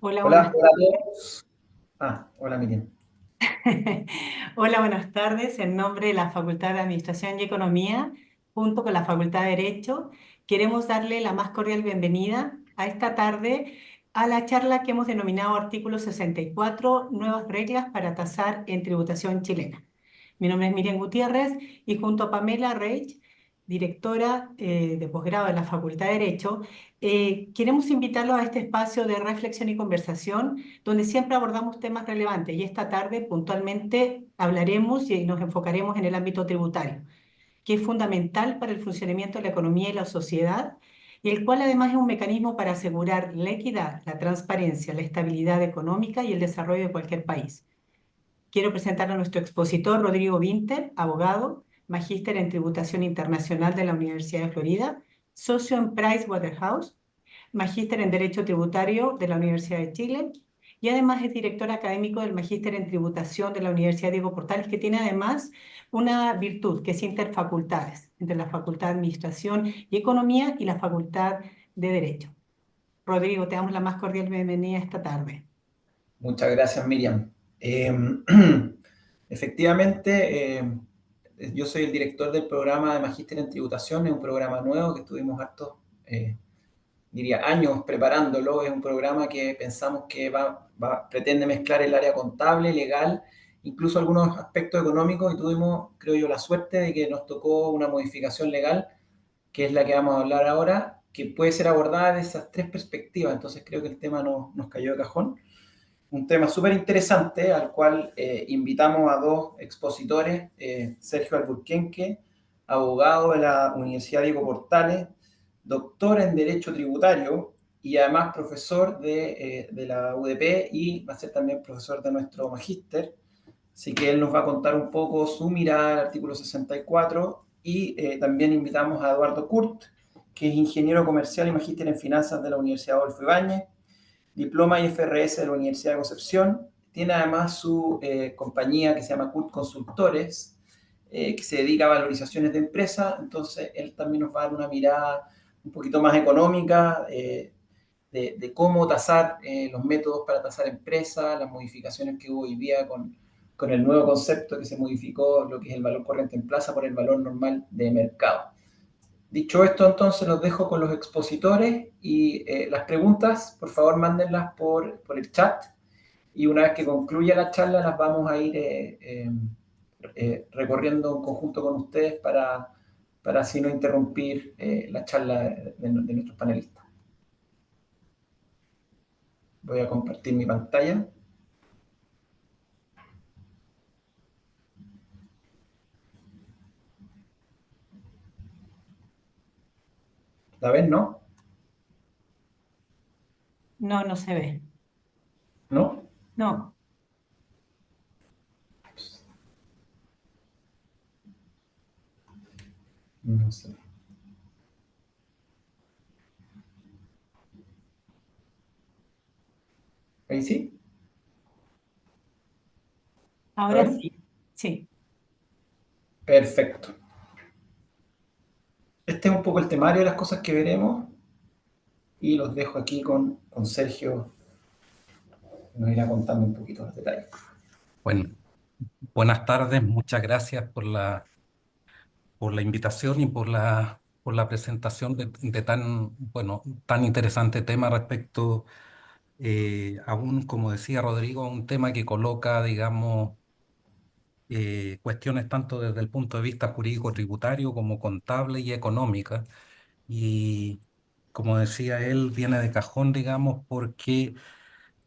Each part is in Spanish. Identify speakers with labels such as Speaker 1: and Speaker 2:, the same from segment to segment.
Speaker 1: Hola,
Speaker 2: Hola,
Speaker 1: buenas
Speaker 2: hola a todos. Hola Miriam.
Speaker 1: Hola, buenas tardes. En nombre de la Facultad de Administración y Economía, junto con la Facultad de Derecho, queremos darle la más cordial bienvenida a esta tarde a la charla que hemos denominado Artículo 64, Nuevas reglas para tasar en tributación chilena. Mi nombre es Miriam Gutiérrez y junto a Pamela Reich, directora de posgrado de la Facultad de Derecho, queremos invitarlos a este espacio de reflexión y conversación donde siempre abordamos temas relevantes y esta tarde puntualmente hablaremos y nos enfocaremos en el ámbito tributario, que es fundamental para el funcionamiento de la economía y la sociedad, y el cual además es un mecanismo para asegurar la equidad, la transparencia, la estabilidad económica y el desarrollo de cualquier país. Quiero presentar a nuestro expositor, Rodrigo Vinter, abogado, magíster en tributación internacional de la Universidad de Florida, socio en Pricewaterhouse, magíster en Derecho Tributario de la Universidad de Chile y además es director académico del Magíster en Tributación de la Universidad Diego Portales, que tiene además una virtud que es interfacultades, entre la Facultad de Administración y Economía y la Facultad de Derecho. Rodrigo, te damos la más cordial bienvenida esta tarde.
Speaker 2: Muchas gracias Miriam. Eh, Efectivamente, yo soy el director del programa de Magíster en Tributación, es un programa nuevo que estuvimos hartos, diría, años preparándolo. Es un programa que pensamos que pretende mezclar el área contable, legal, incluso algunos aspectos económicos y tuvimos, creo yo, la suerte de que nos tocó una modificación legal que es la que vamos a hablar ahora, que puede ser abordada de esas tres perspectivas. Entonces creo que el tema nos cayó de cajón. Un tema súper interesante al cual invitamos a dos expositores, Sergio Alburquenque, abogado de la Universidad Diego Portales, doctor en Derecho Tributario y además profesor de la UDP y va a ser también profesor de nuestro magíster. Así que él nos va a contar un poco su mirada al artículo 64 y también invitamos a Eduardo Kurt, que es ingeniero comercial y magíster en finanzas de la Universidad Adolfo Ibáñez, diploma IFRS de la Universidad de Concepción. Tiene además su compañía que se llama Kurt Consultores, que se dedica a valorizaciones de empresas. Entonces, él también nos va a dar una mirada un poquito más económica de cómo tasar, los métodos para tasar empresas, las modificaciones que hubo hoy día con el nuevo concepto que se modificó, lo que es el valor corriente en plaza por el valor normal de mercado. Dicho esto, entonces los dejo con los expositores y las preguntas, por favor, mándenlas por el chat y una vez que concluya la charla las vamos a ir recorriendo en conjunto con ustedes para así no interrumpir la charla de nuestros panelistas. Voy a compartir mi pantalla. ¿La ven, no?
Speaker 1: No, no se ve.
Speaker 2: ¿No?
Speaker 1: No,
Speaker 2: No sé. ¿Ahí sí? ¿La
Speaker 1: ahora
Speaker 2: ven?
Speaker 1: sí. Sí.
Speaker 2: Perfecto. Este es un poco el temario de las cosas que veremos y los dejo aquí con Sergio, que nos irá contando un poquito los detalles.
Speaker 3: Bueno, buenas tardes, muchas gracias por la invitación y por la presentación de tan, bueno, tan interesante tema respecto, aún, como decía Rodrigo, a un tema que coloca, digamos, cuestiones tanto desde el punto de vista jurídico tributario como contable y económica. Y como decía él, viene de cajón, digamos, porque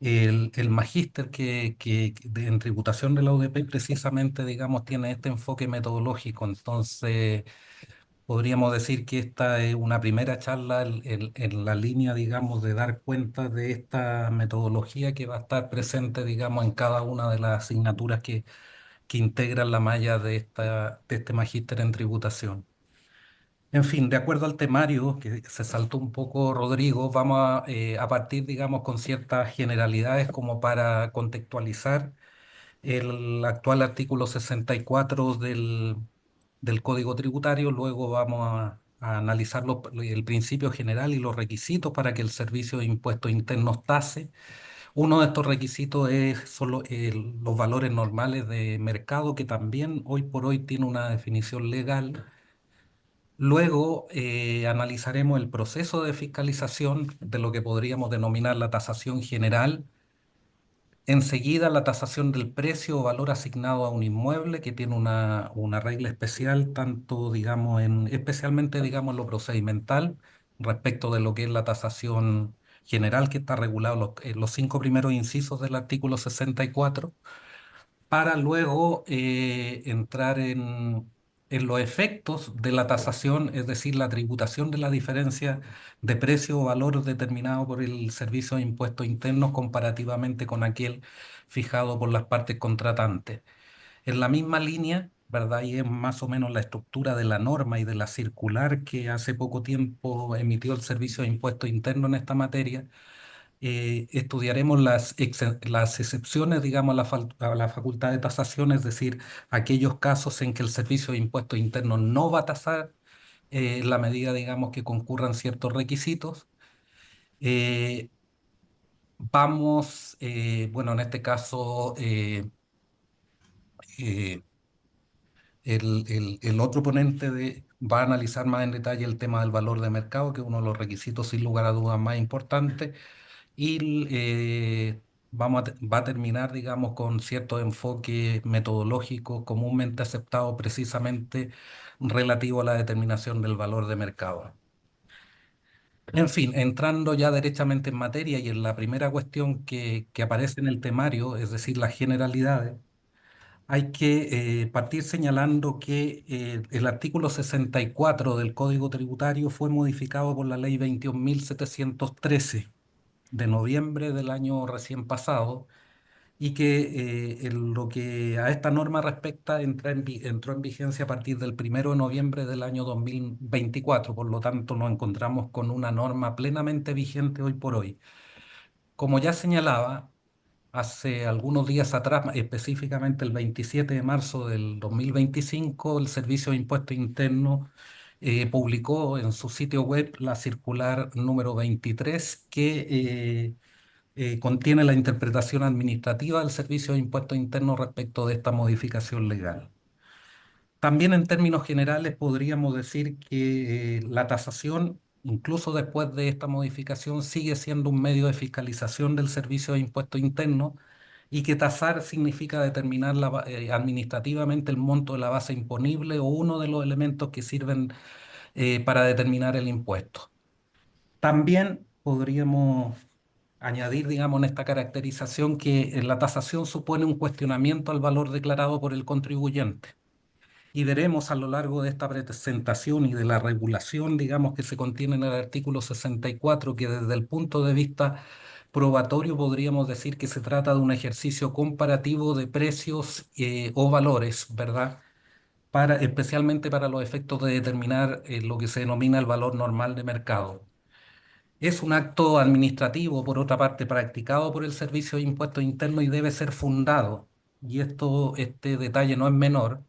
Speaker 3: el magíster en tributación de la UDP precisamente, digamos, tiene este enfoque metodológico. Entonces, podríamos decir que esta es una primera charla en la línea, digamos, de dar cuenta de esta metodología que va a estar presente, digamos, en cada una de las asignaturas que integran la malla de este magíster en tributación. En fin, de acuerdo al temario que se saltó un poco Rodrigo, vamos a partir, digamos, con ciertas generalidades como para contextualizar el actual artículo 64 del Código Tributario. Luego vamos a analizar el principio general y los requisitos para que el Servicio de Impuestos Internos tase. Uno de estos requisitos es solo los valores normales de mercado, que también hoy por hoy tiene una definición legal. Luego analizaremos el proceso de fiscalización de lo que podríamos denominar la tasación general. Enseguida, la tasación del precio o valor asignado a un inmueble, que tiene una regla especial, tanto, digamos, especialmente, digamos, en lo procedimental, respecto de lo que es la tasación general, que está regulado en los 5 primeros incisos del artículo 64, para luego entrar en los efectos de la tasación, es decir, la tributación de la diferencia de precio o valor determinado por el Servicio de Impuestos Internos comparativamente con aquel fijado por las partes contratantes. En la misma línea, ¿verdad? Y es más o menos la estructura de la norma y de la circular que hace poco tiempo emitió el Servicio de Impuestos Internos en esta materia. Estudiaremos las excepciones, digamos, a la facultad de tasación, es decir, aquellos casos en que el Servicio de Impuestos Internos no va a tasar en la medida, digamos, que concurran ciertos requisitos. Eh, bueno, en este caso, eh, el otro ponente va a analizar más en detalle el tema del valor de mercado, que es uno de los requisitos sin lugar a dudas más importantes. Y va a terminar, digamos, con ciertos enfoques metodológicos comúnmente aceptados, precisamente relativo a la determinación del valor de mercado. En fin, entrando ya derechamente en materia y en la primera cuestión que aparece en el temario, es decir, las generalidades, hay que partir señalando que el artículo 64 del Código Tributario fue modificado por la Ley 21.713 de noviembre del año recién pasado, y que en lo que a esta norma respecta entró en vigencia a partir del 1 de noviembre del año 2024. Por lo tanto, nos encontramos con una norma plenamente vigente hoy por hoy. Como ya señalaba, hace algunos días atrás, específicamente el 27 de marzo del 2025, el Servicio de Impuestos Internos publicó en su sitio web la circular número 23, que contiene la interpretación administrativa del Servicio de Impuestos Internos respecto de esta modificación legal. También en términos generales podríamos decir que la tasación, incluso después de esta modificación, sigue siendo un medio de fiscalización del Servicio de Impuestos Internos, y que tasar significa determinar administrativamente el monto de la base imponible o uno de los elementos que sirven para determinar el impuesto. También podríamos añadir, digamos, en esta caracterización que la tasación supone un cuestionamiento al valor declarado por el contribuyente. Y veremos a lo largo de esta presentación y de la regulación, digamos, que se contiene en el artículo 64, que desde el punto de vista probatorio podríamos decir que se trata de un ejercicio comparativo de precios o valores, ¿verdad? Especialmente para los efectos de determinar lo que se denomina el valor normal de mercado. Es un acto administrativo, por otra parte, practicado por el Servicio de Impuestos Internos y debe ser fundado. Y este detalle no es menor.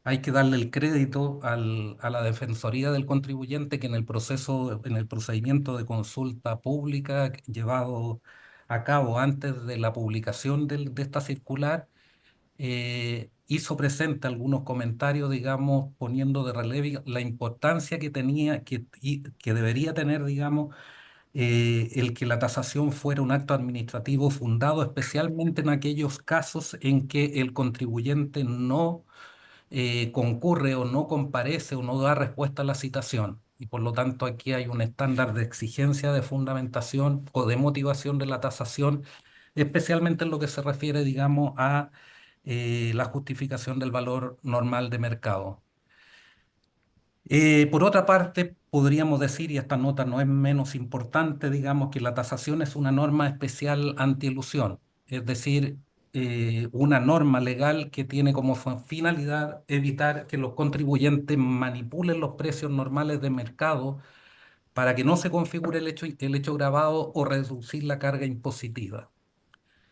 Speaker 3: Hay que darle el crédito a la Defensoría del Contribuyente, que en el procedimiento de consulta pública llevado a cabo antes de la publicación de esta circular, hizo presente algunos comentarios, digamos, poniendo de relieve la importancia que tenía, que debería tener, digamos, el que la tasación fuera un acto administrativo fundado, especialmente en aquellos casos en que el contribuyente no concurre o no comparece o no da respuesta a la citación. Y por lo tanto aquí hay un estándar de exigencia de fundamentación o de motivación de la tasación, especialmente en lo que se refiere, digamos, a la justificación del valor normal de mercado. Por otra parte, podríamos decir, y esta nota no es menos importante, digamos, que la tasación es una norma especial antielusión, es decir, una norma legal que tiene como finalidad evitar que los contribuyentes manipulen los precios normales de mercado para que no se configure el hecho grabado o reducir la carga impositiva.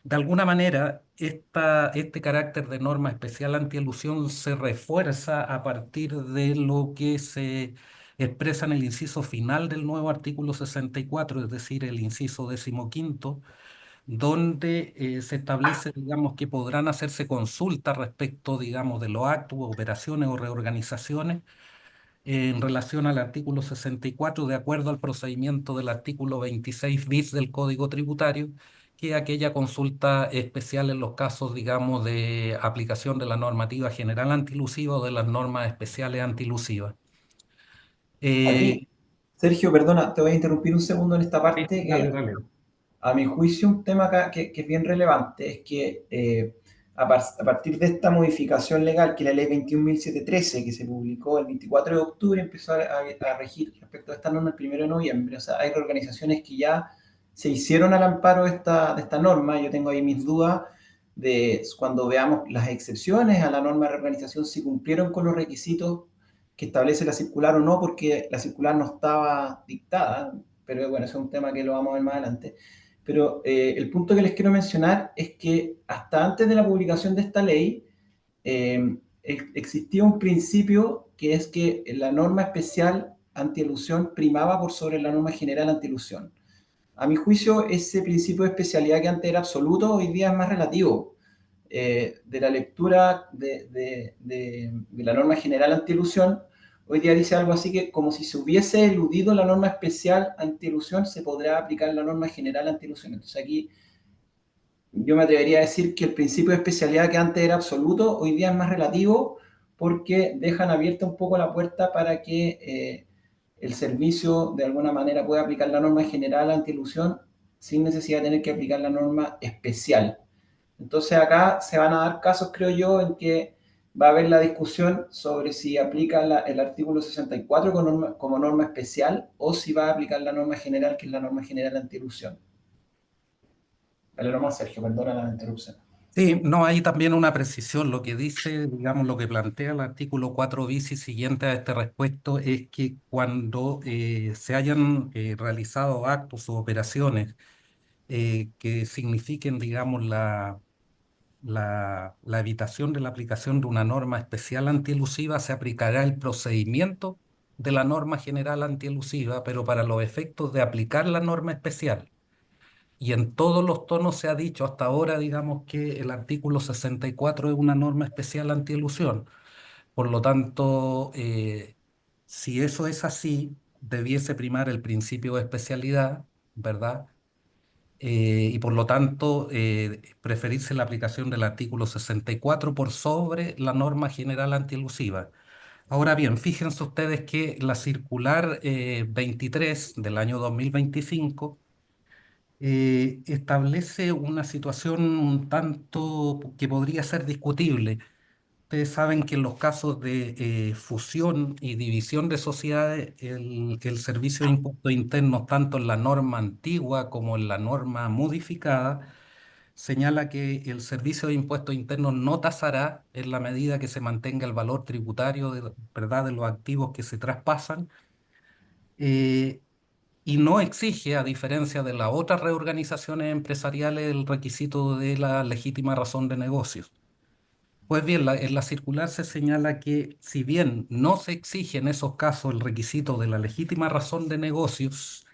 Speaker 3: De alguna manera, este carácter de norma especial antielusión se refuerza a partir de lo que se expresa en el inciso final del nuevo artículo 64, es decir, el inciso 15, donde se establece, digamos, que podrán hacerse consultas respecto, digamos, de los actos, operaciones o reorganizaciones en relación al artículo 64, de acuerdo al procedimiento del artículo 26 bis del Código Tributario, que es aquella consulta especial en los casos, digamos, de aplicación de la normativa general antilusiva o de las normas especiales antilusivas.
Speaker 2: Aquí, Sergio, perdona, te voy a interrumpir un segundo en esta
Speaker 3: Sí,
Speaker 2: parte,
Speaker 3: dale,
Speaker 2: que
Speaker 3: dale.
Speaker 2: a mi juicio un tema acá que es bien relevante es que a partir de esta modificación legal, que es la ley 21.713, que se publicó el 24 de octubre, empezó a regir respecto a esta norma el 1 de noviembre. O sea, hay organizaciones que ya se hicieron al amparo de esta norma. Yo tengo ahí mis dudas de cuando veamos las excepciones a la norma de reorganización, si cumplieron con los requisitos que establece la circular o no, porque la circular no estaba dictada, pero bueno, eso es un tema que lo vamos a ver más adelante. Pero el punto que les quiero mencionar es que hasta antes de la publicación de esta ley existía un principio que es que la norma especial antielusión primaba por sobre la norma general antielusión. A mi juicio, ese principio de especialidad que antes era absoluto, hoy día es más relativo. De la lectura de la norma general antielusión, hoy día dice algo así que como si se hubiese eludido la norma especial antielusión, se podrá aplicar la norma general antielusión. Entonces aquí yo me atrevería a decir que el principio de especialidad que antes era absoluto, hoy día es más relativo porque dejan abierta un poco la puerta para que el servicio de alguna manera pueda aplicar la norma general antielusión sin necesidad de tener que aplicar la norma especial. Entonces acá se van a dar casos, creo yo, en que va a haber la discusión sobre si aplica el artículo 64 como norma especial o si va a aplicar la norma general, que es la norma general antielusión. Vale, nomás, Sergio, perdona la interrupción.
Speaker 3: Sí, no, hay también una precisión. Lo que dice, digamos, lo que plantea el artículo 4 bis y siguiente a este respecto es que cuando se hayan realizado actos o operaciones que signifiquen, digamos, la evitación de la aplicación de una norma especial antielusiva, se aplicará el procedimiento de la norma general antielusiva, pero para los efectos de aplicar la norma especial. Y en todos los tonos se ha dicho hasta ahora, digamos, que el artículo 64 es una norma especial antielusión. Por lo tanto, si eso es así, debiese primar el principio de especialidad, ¿verdad? Y por lo tanto, preferirse la aplicación del artículo 64 por sobre la norma general antielusiva. Ahora bien, fíjense ustedes que la circular 23 del año 2025 establece una situación un tanto que podría ser discutible. Ustedes saben que en los casos de fusión y división de sociedades, el Servicio de Impuestos Internos, tanto en la norma antigua como en la norma modificada, señala que el Servicio de Impuestos Internos no tasará en la medida que se mantenga el valor tributario ¿verdad?, de los activos que se traspasan. eh, y no exige, a diferencia de las otras reorganizaciones empresariales, el requisito de la legítima razón de negocios. Pues bien, en la circular se señala que si bien no se exige en esos casos el requisito de la legítima razón de negocios,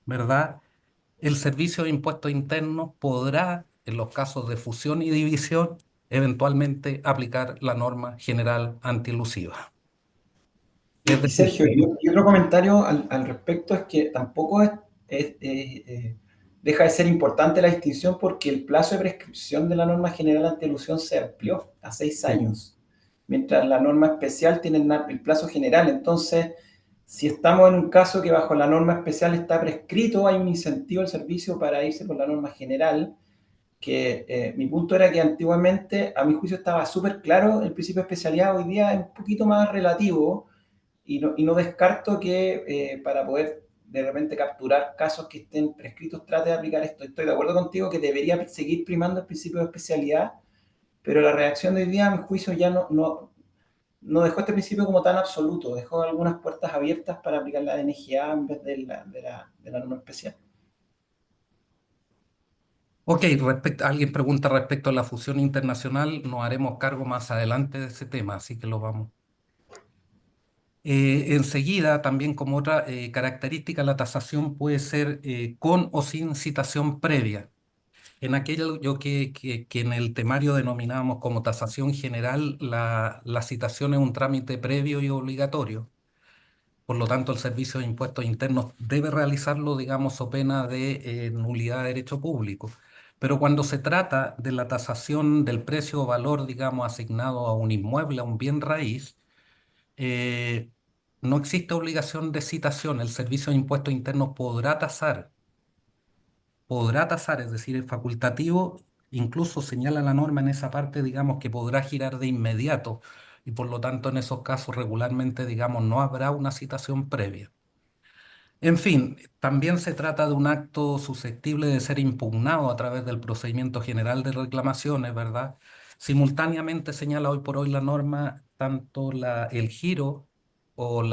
Speaker 3: ¿verdad? El Servicio de Impuestos Internos podrá, en los casos de fusión y división, eventualmente aplicar la norma general antielusiva. Es
Speaker 2: Y
Speaker 3: decir,
Speaker 2: Sergio, y otro comentario al respecto es que tampoco deja de ser importante la distinción porque el plazo de prescripción de la norma general antielusión se amplió a 6 años, mientras la norma especial tiene el plazo general. Entonces, si estamos en un caso que bajo la norma especial está prescrito, hay un incentivo al servicio para irse por la norma general, que mi punto era que antiguamente, a mi juicio, estaba súper claro el principio de especialidad, hoy día es un poquito más relativo y no descarto que para poder de repente capturar casos que estén prescritos trate de aplicar esto. Estoy de acuerdo contigo que debería seguir primando el principio de especialidad, pero la reacción de hoy día, a mi juicio, ya no dejó este principio como tan absoluto, dejó algunas puertas abiertas para aplicar la NGA en vez de la norma especial.
Speaker 3: ok, alguien pregunta respecto a la fusión internacional, nos haremos cargo más adelante de ese tema, así que lo vamos. Enseguida, también como otra característica, la tasación puede ser con o sin citación previa. en aquello que en el temario denominábamos como tasación general, la citación es un trámite previo y obligatorio. Por lo tanto, el Servicio de Impuestos Internos debe realizarlo, digamos, so pena de nulidad de derecho público. Pero cuando se trata de la tasación del precio o valor, digamos, asignado a un inmueble, a un bien raíz, eh, no existe obligación de citación. El Servicio de Impuestos Internos podrá tasar, es decir, es facultativo, incluso señala la norma en esa parte, digamos, que podrá girar de inmediato y por lo tanto en esos casos regularmente, digamos, no habrá una citación previa. En fin, también se trata de un acto susceptible de ser impugnado a través del procedimiento general de reclamaciones, ¿verdad? Simultáneamente señala hoy por hoy la norma tanto el giro o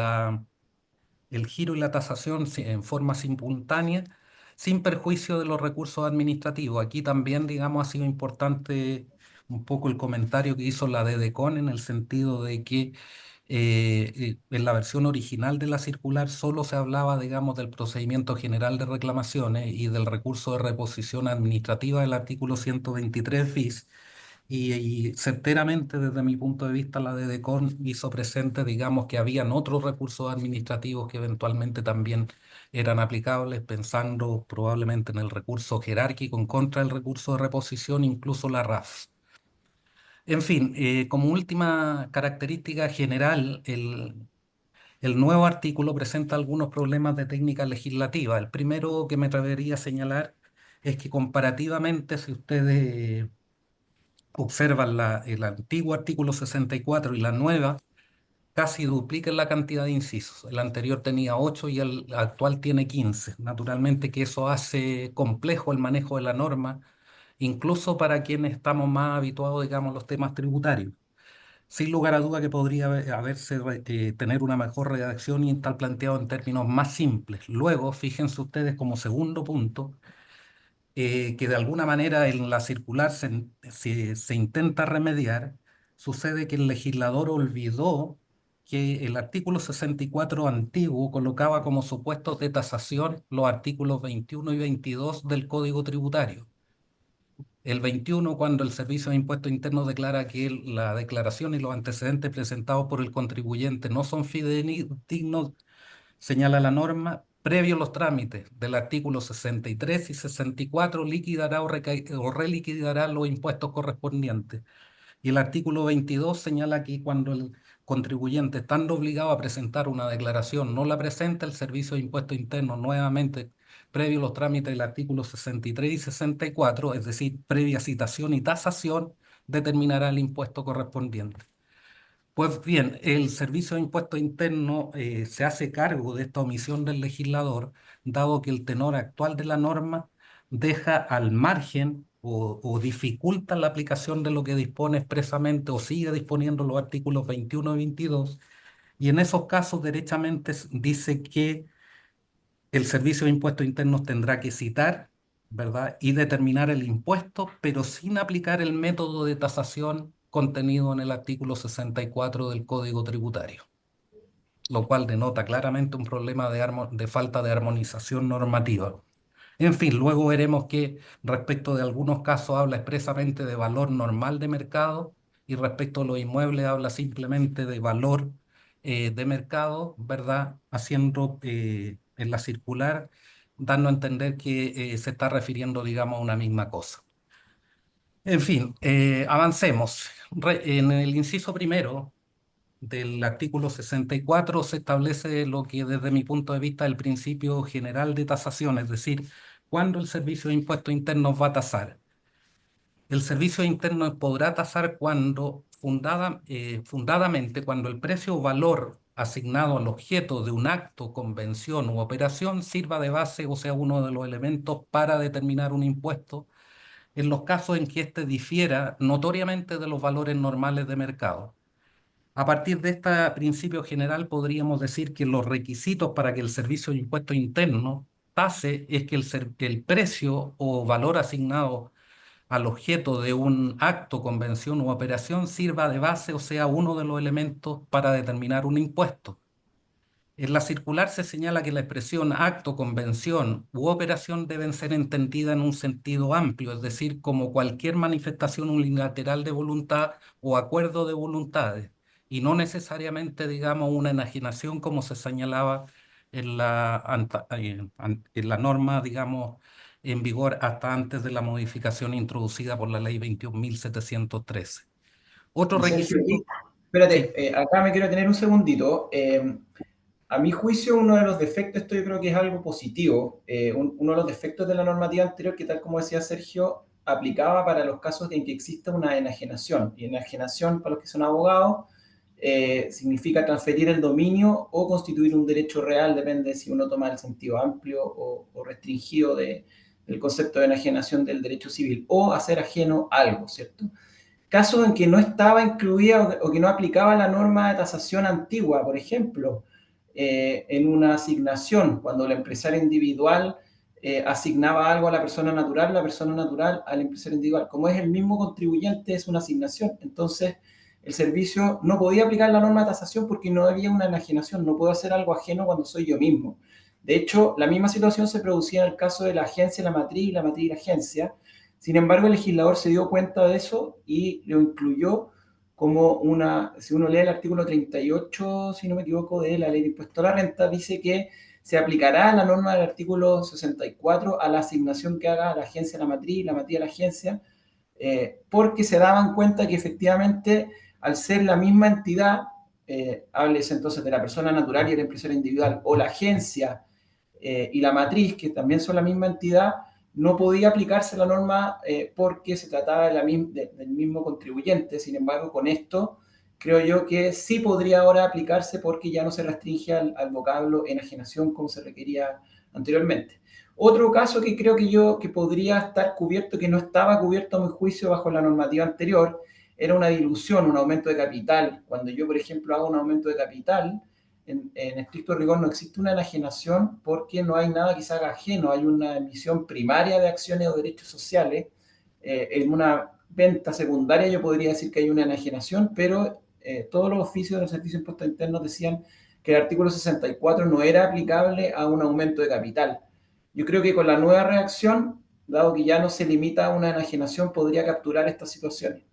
Speaker 3: el giro y la tasación en forma simultánea, sin perjuicio de los recursos administrativos. Aquí también, digamos, ha sido importante un poco el comentario que hizo la DEDECON en el sentido de que en la versión original de la circular solo se hablaba, digamos, del procedimiento general de reclamaciones y del recurso de reposición administrativa del artículo 123 bis. Y certeramente, desde mi punto de vista, la DEDECON hizo presente, digamos, que habían otros recursos administrativos que eventualmente también eran aplicables, pensando probablemente en el recurso jerárquico en contra del recurso de reposición, incluso la RAF. En fin, como última característica general, el nuevo artículo presenta algunos problemas de técnica legislativa. El primero que me atrevería a señalar es que comparativamente, si ustedes observan el antiguo artículo 64 y la nueva, casi duplican la cantidad de incisos. El anterior tenía 8 y el actual tiene 15. Naturalmente que eso hace complejo el manejo de la norma, incluso para quienes estamos más habituados, digamos, a los temas tributarios. Sin lugar a duda que podría tener una mejor redacción y estar planteado en términos más simples. Luego, fíjense ustedes como segundo punto, que de alguna manera en la circular se intenta remediar, sucede que el legislador olvidó que el artículo 64 antiguo colocaba como supuestos de tasación los artículos 21 y 22 del Código Tributario. El 21, cuando el Servicio de Impuestos Internos declara que la declaración y los antecedentes presentados por el contribuyente no son fidedignos, señala la norma, previo los trámites del artículo 63 y 64, liquidará o reliquidará los impuestos correspondientes. Y el artículo 22 señala que cuando el contribuyente estando obligado a presentar una declaración no la presenta, el Servicio de Impuestos Internos nuevamente, previo los trámites del artículo 63 y 64, es decir, previa citación y tasación, determinará el impuesto correspondiente. Pues bien, el Servicio de Impuestos Internos se hace cargo de esta omisión del legislador, dado que el tenor actual de la norma deja al margen o dificulta la aplicación de lo que dispone expresamente o sigue disponiendo los artículos 21 y 22, y en esos casos derechamente dice que el Servicio de Impuestos Internos tendrá que citar, ¿verdad? Y determinar el impuesto, pero sin aplicar el método de tasación contenido en el artículo 64 del Código Tributario, lo cual denota claramente un problema de falta de armonización normativa. En fin, luego veremos que respecto de algunos casos habla expresamente de valor normal de mercado y respecto a los inmuebles habla simplemente de valor de mercado, ¿verdad? Haciendo en la circular, dando a entender que se está refiriendo, digamos, a una misma cosa. En fin, avancemos. En el inciso primero del artículo 64 se establece lo que desde mi punto de vista es el principio general de tasación, es decir, cuándo el Servicio de Impuestos Internos va a tasar. El Servicio de Internos podrá tasar fundadamente cuando el precio o valor asignado al objeto de un acto, convención u operación sirva de base o sea uno de los elementos para determinar un impuesto en los casos en que éste difiera notoriamente de los valores normales de mercado. A partir de este principio general, podríamos decir que los requisitos para que el Servicio de Impuestos Internos tase es que el precio o valor asignado al objeto de un acto, convención u operación sirva de base o sea uno de los elementos para determinar un impuesto. En la circular se señala que la expresión acto, convención u operación deben ser entendidas en un sentido amplio, es decir, como cualquier manifestación unilateral de voluntad o acuerdo de voluntades, y no necesariamente, digamos, una enajenación como se señalaba en la norma, digamos, en vigor hasta antes de la modificación introducida por la ley 21.713. Otro
Speaker 2: Y Sergio,
Speaker 3: requisito, sí.
Speaker 2: espérate, acá me quiero tener un segundito. A mi juicio, uno de los defectos, esto yo creo que es algo positivo, uno de los defectos de la normativa anterior, que tal como decía Sergio, aplicaba para los casos en que exista una enajenación. Y enajenación, para los que son abogados, significa transferir el dominio o constituir un derecho real, depende si uno toma el sentido amplio o restringido del concepto de enajenación del derecho civil, o hacer ajeno algo, ¿cierto? Casos en que no estaba incluida o que no aplicaba la norma de tasación antigua, por ejemplo, en una asignación, cuando el empresario individual asignaba algo a la persona natural al empresario individual. Como es el mismo contribuyente, es una asignación. Entonces, el servicio no podía aplicar la norma de tasación porque no había una enajenación, no puedo hacer algo ajeno cuando soy yo mismo. De hecho, la misma situación se producía en el caso de la agencia, la matriz y la matriz y la agencia. Sin embargo, el legislador se dio cuenta de eso y lo incluyó como una, si uno lee el artículo 38, si no me equivoco, de la ley de impuesto a la renta, dice que se aplicará la norma del artículo 64 a la asignación que haga la agencia a la matriz a la agencia, porque se daban cuenta que efectivamente, al ser la misma entidad, háblese entonces de la persona natural y el empresario individual, o la agencia y la matriz, que también son la misma entidad, no podía aplicarse la norma porque se trataba del mismo contribuyente. Sin embargo, con esto creo yo que sí podría ahora aplicarse porque ya no se restringe al vocablo enajenación como se requería anteriormente. Otro caso que creo que podría estar cubierto, que no estaba cubierto a mi juicio bajo la normativa anterior, era una dilución, un aumento de capital. Cuando yo, por ejemplo, hago un aumento de capital, en estricto rigor no existe una enajenación porque no hay nada que se haga ajeno, hay una emisión primaria de acciones o derechos sociales. En una venta secundaria yo podría decir que hay una enajenación, pero todos los oficios del Servicio de Impuestos Internos decían que el artículo 64 no era aplicable a un aumento de capital. Yo creo que con la nueva redacción, dado que ya no se limita a una enajenación, podría capturar estas situaciones.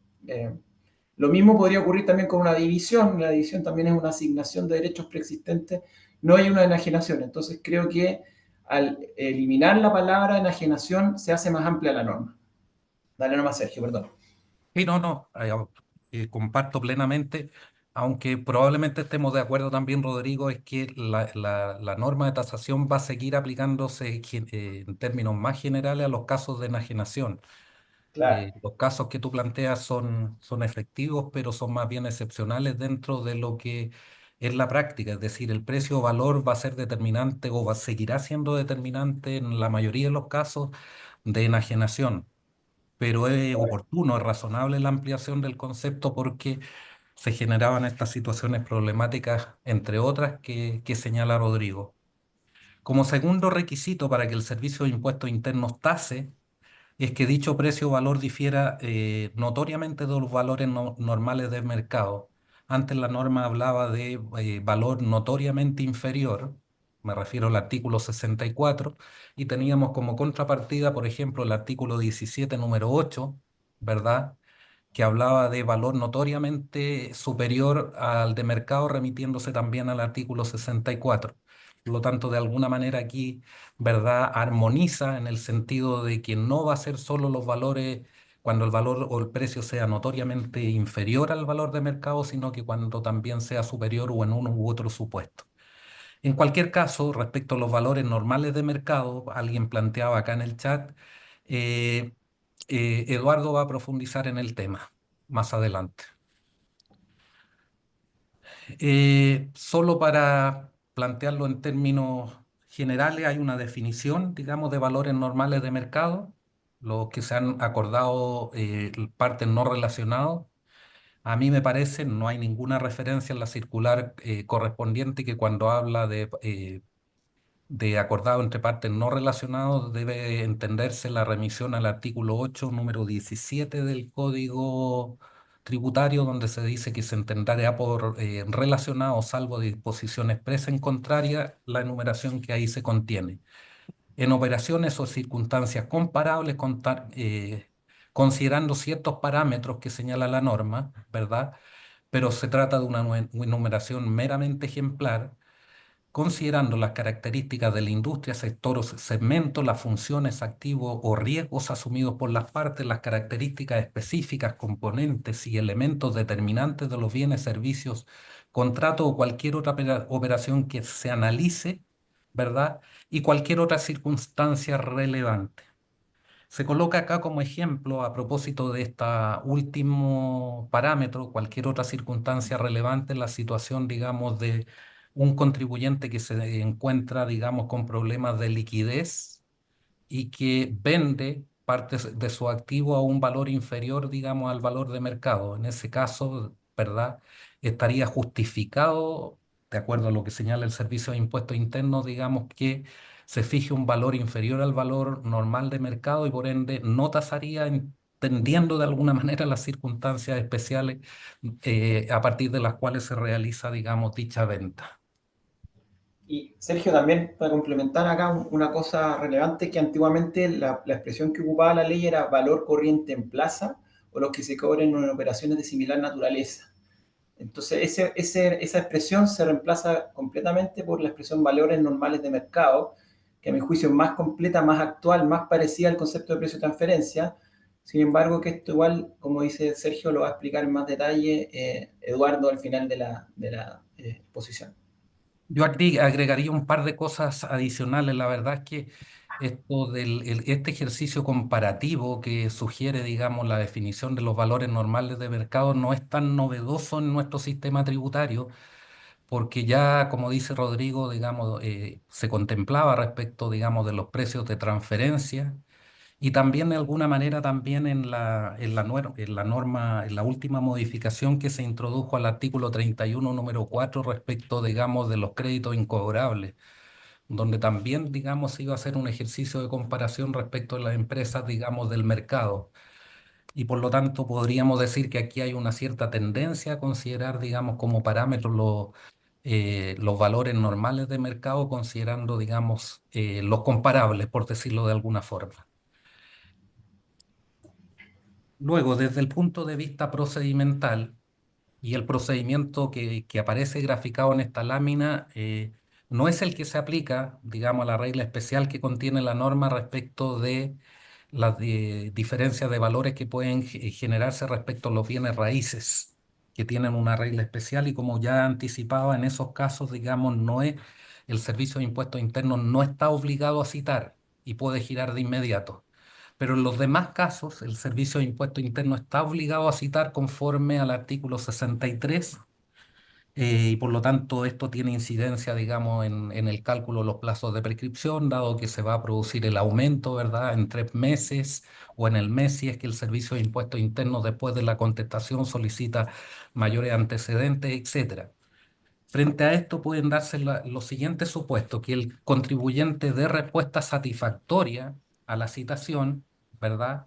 Speaker 2: Lo mismo podría ocurrir también con una división. La división también es una asignación de derechos preexistentes, no hay una enajenación. Entonces creo que al eliminar la palabra enajenación se hace más amplia la norma. Dale nomás, Sergio, perdón.
Speaker 3: Sí, no, no, comparto plenamente, aunque probablemente estemos de acuerdo también, Rodrigo, es que la norma de tasación va a seguir aplicándose en términos más generales a los casos de enajenación.
Speaker 2: Claro,
Speaker 3: Los casos que tú planteas son efectivos, pero son más bien excepcionales dentro de lo que es la práctica. Es decir, el precio o valor va a ser determinante o seguirá siendo determinante en la mayoría de los casos de enajenación. Pero es oportuno, es razonable la ampliación del concepto porque se generaban estas situaciones problemáticas, entre otras, que señala Rodrigo. Como segundo requisito para que el Servicio de Impuestos Internos tase, es que dicho precio o valor difiera notoriamente de los valores normales del mercado. Antes la norma hablaba de valor notoriamente inferior, me refiero al artículo 64, y teníamos como contrapartida, por ejemplo, el artículo 17, número 8, ¿verdad? Que hablaba de valor notoriamente superior al de mercado, remitiéndose también al artículo 64. Por lo tanto, de alguna manera aquí, ¿verdad? Armoniza en el sentido de que no va a ser solo los valores cuando el valor o el precio sea notoriamente inferior al valor de mercado, sino que cuando también sea superior o en uno u otro supuesto. En cualquier caso, respecto a los valores normales de mercado, alguien planteaba acá en el chat, eh, Eduardo va a profundizar en el tema más adelante. Solo para plantearlo en términos generales, hay una definición, digamos, de valores normales de mercado, los que se han acordado, partes no relacionados. A mí me parece, no hay ninguna referencia en la circular correspondiente que cuando habla de acordado entre partes no relacionados debe entenderse la remisión al artículo 8, número 17 del Código tributario donde se dice que se entenderá por relacionado, salvo disposición expresa en contraria, la enumeración que ahí se contiene. En operaciones o circunstancias comparables, considerando ciertos parámetros que señala la norma, ¿verdad? Pero se trata de una enumeración meramente ejemplar, considerando las características de la industria, sector o segmento, las funciones, activos o riesgos asumidos por las partes, las características específicas, componentes y elementos determinantes de los bienes, servicios, contrato o cualquier otra operación que se analice, ¿verdad? Y cualquier otra circunstancia relevante. Se coloca acá como ejemplo, a propósito de este último parámetro, cualquier otra circunstancia relevante, la situación, digamos, de un contribuyente que se encuentra, digamos, con problemas de liquidez y que vende partes de su activo a un valor inferior, digamos, al valor de mercado. En ese caso, ¿verdad? Estaría justificado, de acuerdo a lo que señala el Servicio de Impuestos Internos, digamos, que se fije un valor inferior al valor normal de mercado y por ende no tasaría, entendiendo de alguna manera las circunstancias especiales a partir de las cuales se realiza, digamos, dicha venta.
Speaker 2: Y Sergio, también para complementar acá una cosa relevante, que antiguamente la expresión que ocupaba la ley era valor corriente en plaza o los que se cobren en operaciones de similar naturaleza. Entonces, esa expresión se reemplaza completamente por la expresión valores normales de mercado, que a mi juicio es más completa, más actual, más parecida al concepto de precio de transferencia. Sin embargo, que esto igual, como dice Sergio, lo va a explicar en más detalle Eduardo al final de la exposición.
Speaker 3: Yo agregaría un par de cosas adicionales. La verdad es que esto este ejercicio comparativo que sugiere, digamos, la definición de los valores normales de mercado no es tan novedoso en nuestro sistema tributario, porque ya, como dice Rodrigo, digamos, se contemplaba respecto, digamos, de los precios de transferencia y también de alguna manera también en la norma, en la última modificación que se introdujo al artículo 31 número 4 respecto, digamos, de los créditos incobrables, donde también, digamos, se iba a hacer un ejercicio de comparación respecto a las empresas, digamos, del mercado. Y por lo tanto podríamos decir que aquí hay una cierta tendencia a considerar, digamos, como parámetros los valores normales de mercado, considerando, digamos, los comparables, por decirlo de alguna forma. Luego, desde el punto de vista procedimental, y el procedimiento que aparece graficado en esta lámina no es el que se aplica, digamos, a la regla especial que contiene la norma respecto de las diferencias de valores que pueden generarse respecto a los bienes raíces, que tienen una regla especial y como ya anticipaba, en esos casos, digamos, el Servicio de Impuestos Internos no está obligado a citar y puede girar de inmediato. Pero en los demás casos, el Servicio de Impuesto Interno está obligado a citar conforme al artículo 63 y por lo tanto esto tiene incidencia, digamos, en el cálculo de los plazos de prescripción, dado que se va a producir el aumento, ¿verdad?, en 3 meses o en el mes si es que el Servicio de Impuestos Internos después de la contestación solicita mayores antecedentes, etcétera. Frente a esto pueden darse los siguientes supuestos: que el contribuyente dé respuesta satisfactoria a la citación, ¿verdad?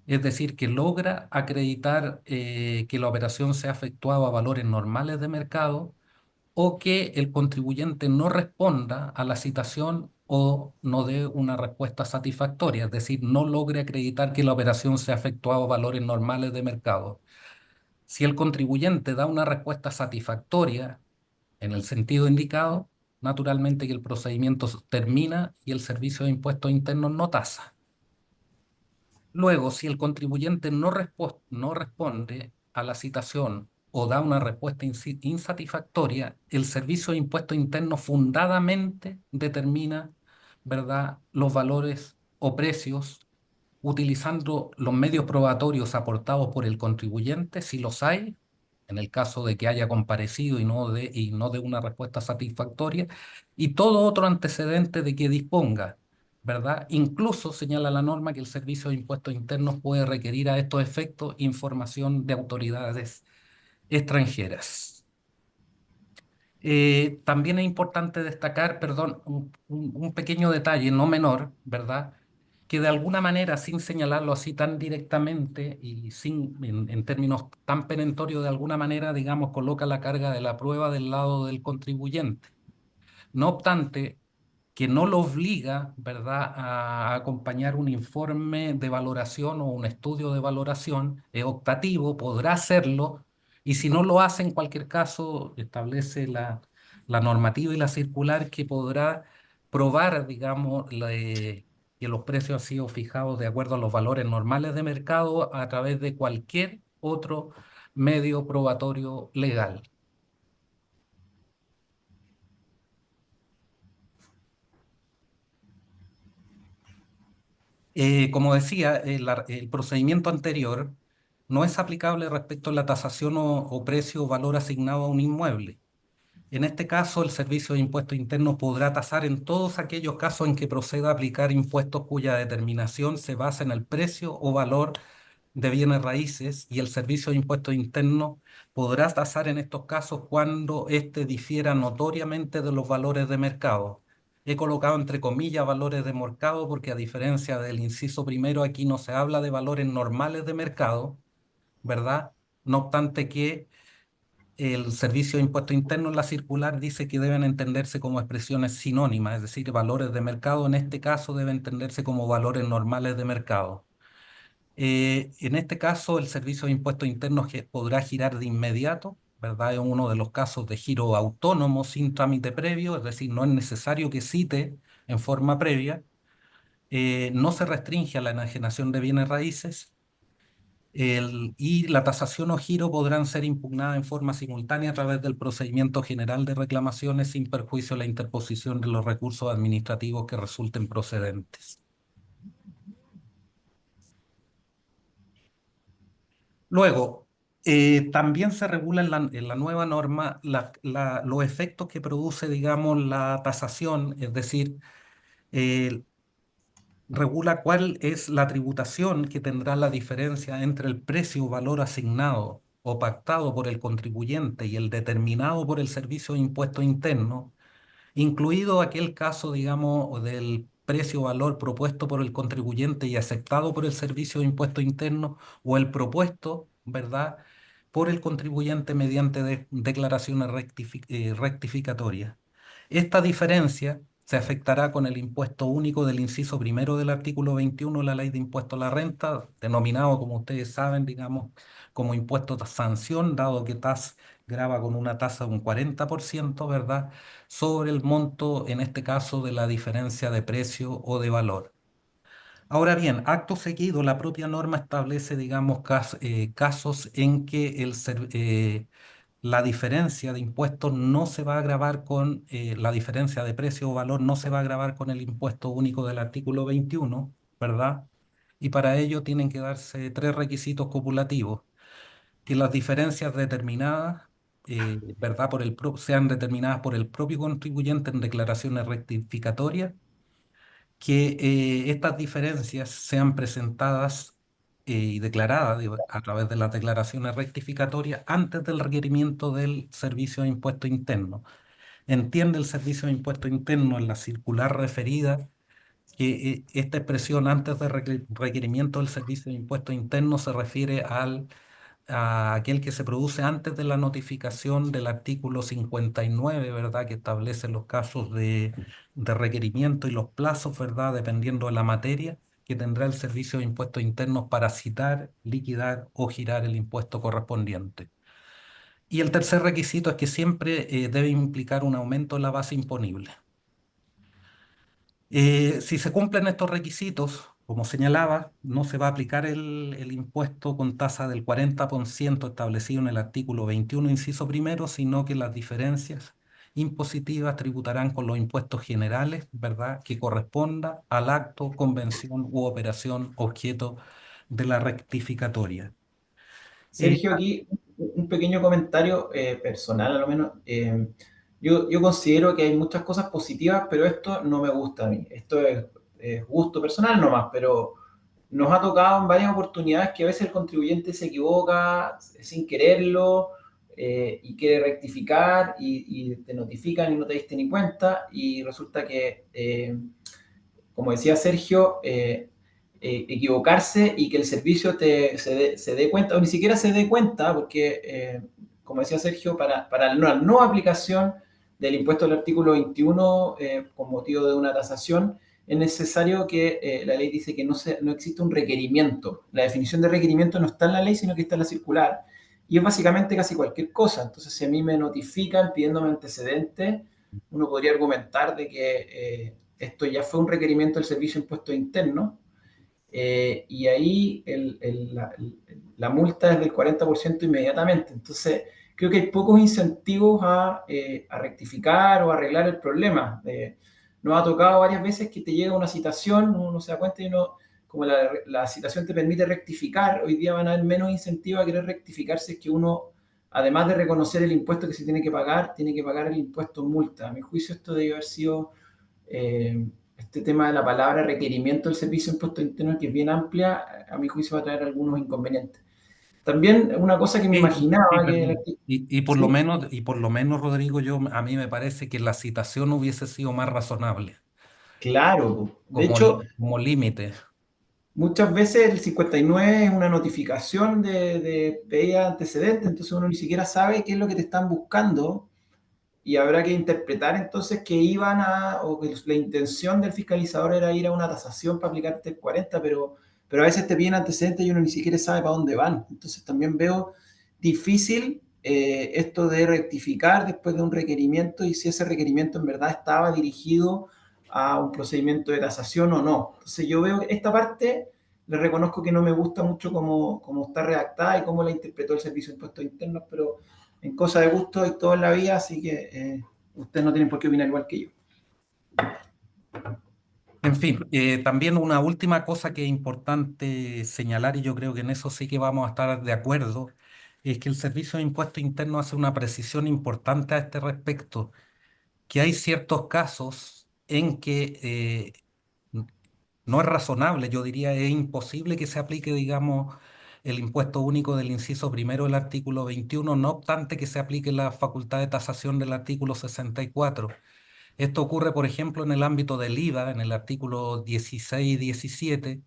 Speaker 3: Es decir, que logra acreditar que la operación se ha efectuado a valores normales de mercado o que el contribuyente no responda a la citación o no dé una respuesta satisfactoria, es decir, no logre acreditar que la operación se ha efectuado a valores normales de mercado. Si el contribuyente da una respuesta satisfactoria en el sentido indicado, naturalmente que el procedimiento termina y el Servicio de Impuestos Internos no tasa. Luego, si el contribuyente no responde a la citación o da una respuesta insatisfactoria, el Servicio de Impuestos Internos fundadamente determina, ¿verdad?, los valores o precios utilizando los medios probatorios aportados por el contribuyente, si los hay, en el caso de que haya comparecido y no dé una respuesta satisfactoria, y todo otro antecedente de que disponga, ¿verdad? Incluso señala la norma que el Servicio de Impuestos Internos puede requerir a estos efectos información de autoridades extranjeras. También es importante destacar, perdón, un pequeño detalle, no menor, ¿verdad? que de alguna manera, sin señalarlo así tan directamente y en términos tan perentorios, de alguna manera, digamos, coloca la carga de la prueba del lado del contribuyente. No obstante, que no lo obliga, ¿verdad?, a acompañar un informe de valoración o un estudio de valoración, es optativo, podrá hacerlo, y si no lo hace, en cualquier caso, establece la normativa y la circular que podrá probar, digamos, que los precios han sido fijados de acuerdo a los valores normales de mercado a través de cualquier otro medio probatorio legal. Como decía, el procedimiento anterior no es aplicable respecto a la tasación o precio o valor asignado a un inmueble. En este caso, el Servicio de Impuestos Internos podrá tasar en todos aquellos casos en que proceda a aplicar impuestos cuya determinación se basa en el precio o valor de bienes raíces, y el Servicio de Impuestos Internos podrá tasar en estos casos cuando éste difiera notoriamente de los valores de mercado. He colocado entre comillas valores de mercado porque, a diferencia del inciso primero, aquí no se habla de valores normales de mercado, ¿verdad? No obstante que el Servicio de Impuestos Internos, la circular, dice que deben entenderse como expresiones sinónimas, es decir, valores de mercado en este caso deben entenderse como valores normales de mercado. En este caso, el Servicio de Impuestos Internos podrá girar de inmediato, ¿verdad? Es uno de los casos de giro autónomo sin trámite previo, es decir, no es necesario que cite en forma previa. No se restringe a la enajenación de bienes raíces, y la tasación o giro podrán ser impugnadas en forma simultánea a través del procedimiento general de reclamaciones, sin perjuicio de la interposición de los recursos administrativos que resulten procedentes. Luego, también se regula en la nueva norma los efectos que produce, digamos, la tasación, es decir, eh, regula cuál es la tributación que tendrá la diferencia entre el precio o valor asignado o pactado por el contribuyente y el determinado por el Servicio de Impuestos Internos, incluido aquel caso, digamos, del precio o valor propuesto por el contribuyente y aceptado por el Servicio de Impuestos Internos, o el propuesto, ¿verdad?, por el contribuyente mediante declaraciones rectificatorias. Esta diferencia se afectará con el impuesto único del inciso primero del artículo 21 de la Ley de Impuesto a la Renta, denominado, como ustedes saben, digamos, como impuesto de sanción, dado que TAS grava con una tasa de un 40%, ¿verdad?, sobre el monto, en este caso, de la diferencia de precio o de valor. Ahora bien, acto seguido, la propia norma establece, digamos, casos en que la diferencia de impuestos no se va a gravar con, la diferencia de precio o valor no se va a gravar con el impuesto único del artículo 21, ¿verdad? Y para ello tienen que darse tres requisitos copulativos: que las diferencias determinadas, ¿verdad?, sean determinadas por el propio contribuyente en declaraciones rectificatorias, que estas diferencias sean presentadas y declaradas, a través de las declaraciones rectificatorias antes del requerimiento del Servicio de Impuestos Internos. Entiende el Servicio de Impuestos Internos en la circular referida que esta expresión antes del requerimiento del Servicio de Impuestos Internos se refiere a aquel que se produce antes de la notificación del artículo 59, ¿verdad?, que establece los casos de requerimiento y los plazos, ¿verdad?, dependiendo de la materia que tendrá el Servicio de Impuestos Internos para citar, liquidar o girar el impuesto correspondiente. Y el tercer requisito es que siempre debe implicar un aumento en la base imponible. Si se cumplen estos requisitos, como señalaba, no se va a aplicar el impuesto con tasa del 40% establecido en el artículo 21, inciso primero, sino que las diferencias impositivas tributarán con los impuestos generales, ¿verdad?, que corresponda al acto, convención u operación objeto de la rectificatoria. Eh,
Speaker 2: Sergio, aquí un pequeño comentario personal, a lo menos. Yo considero que hay muchas cosas positivas, pero esto no me gusta a mí. Esto es gusto personal nomás, pero nos ha tocado en varias oportunidades que a veces el contribuyente se equivoca sin quererlo, y quiere rectificar, y te notifican y no te diste ni cuenta, y resulta que, como decía Sergio, equivocarse y que el servicio se dé cuenta, o ni siquiera se dé cuenta, porque, como decía Sergio, para la no aplicación del impuesto del artículo 21 con motivo de una tasación, es necesario que la ley dice que no existe un requerimiento. La definición de requerimiento no está en la ley, sino que está en la circular. Y es básicamente casi cualquier cosa. Entonces, si a mí me notifican pidiéndome antecedentes, uno podría argumentar de que esto ya fue un requerimiento del Servicio de Impuestos Internos y ahí la multa es del 40% inmediatamente. Entonces, creo que hay pocos incentivos a rectificar o arreglar el problema. Nos ha tocado varias veces que te llega una citación, uno se da cuenta y uno, como la citación te permite rectificar, hoy día van a haber menos incentivos a querer rectificar si es que uno, además de reconocer el impuesto que se tiene que pagar el impuesto en multa. A mi juicio esto debe haber sido este tema de la palabra requerimiento del servicio de impuesto interno, que es bien amplia, a mi juicio va a traer algunos inconvenientes. También una cosa que me
Speaker 3: Sí,
Speaker 2: imaginaba que...
Speaker 3: perdón.
Speaker 2: Sí,
Speaker 3: Y por lo menos, Rodrigo, a mí me parece que la citación hubiese sido más razonable
Speaker 2: claro. De hecho,
Speaker 3: como límite.
Speaker 2: muchas veces el 59 es una notificación de pedida antecedente, entonces uno ni siquiera sabe qué es lo que te están buscando y habrá que interpretar entonces que iban o que la intención del fiscalizador era ir a una tasación para aplicarte el 40, pero a veces te piden antecedentes y uno ni siquiera sabe para dónde van. Entonces también veo difícil esto de rectificar después de un requerimiento y si ese requerimiento en verdad estaba dirigido a un procedimiento de tasación o no. Entonces yo veo esta parte, le reconozco que no me gusta mucho cómo está redactada y cómo la interpretó el Servicio de Impuestos Internos, pero en cosa de gusto hay todo en la vida, así que ustedes no tienen por qué opinar igual que yo.
Speaker 3: En fin, también una última cosa que es importante señalar, y yo creo que en eso sí que vamos a estar de acuerdo, es que el Servicio de Impuestos Internos hace una precisión importante a este respecto, que hay ciertos casos en que no es razonable, yo diría es imposible que se aplique, digamos, el impuesto único del inciso primero del artículo 21, no obstante que se aplique la facultad de tasación del artículo 64. Esto ocurre, por ejemplo, en el ámbito del IVA, en el artículo 16 y 17,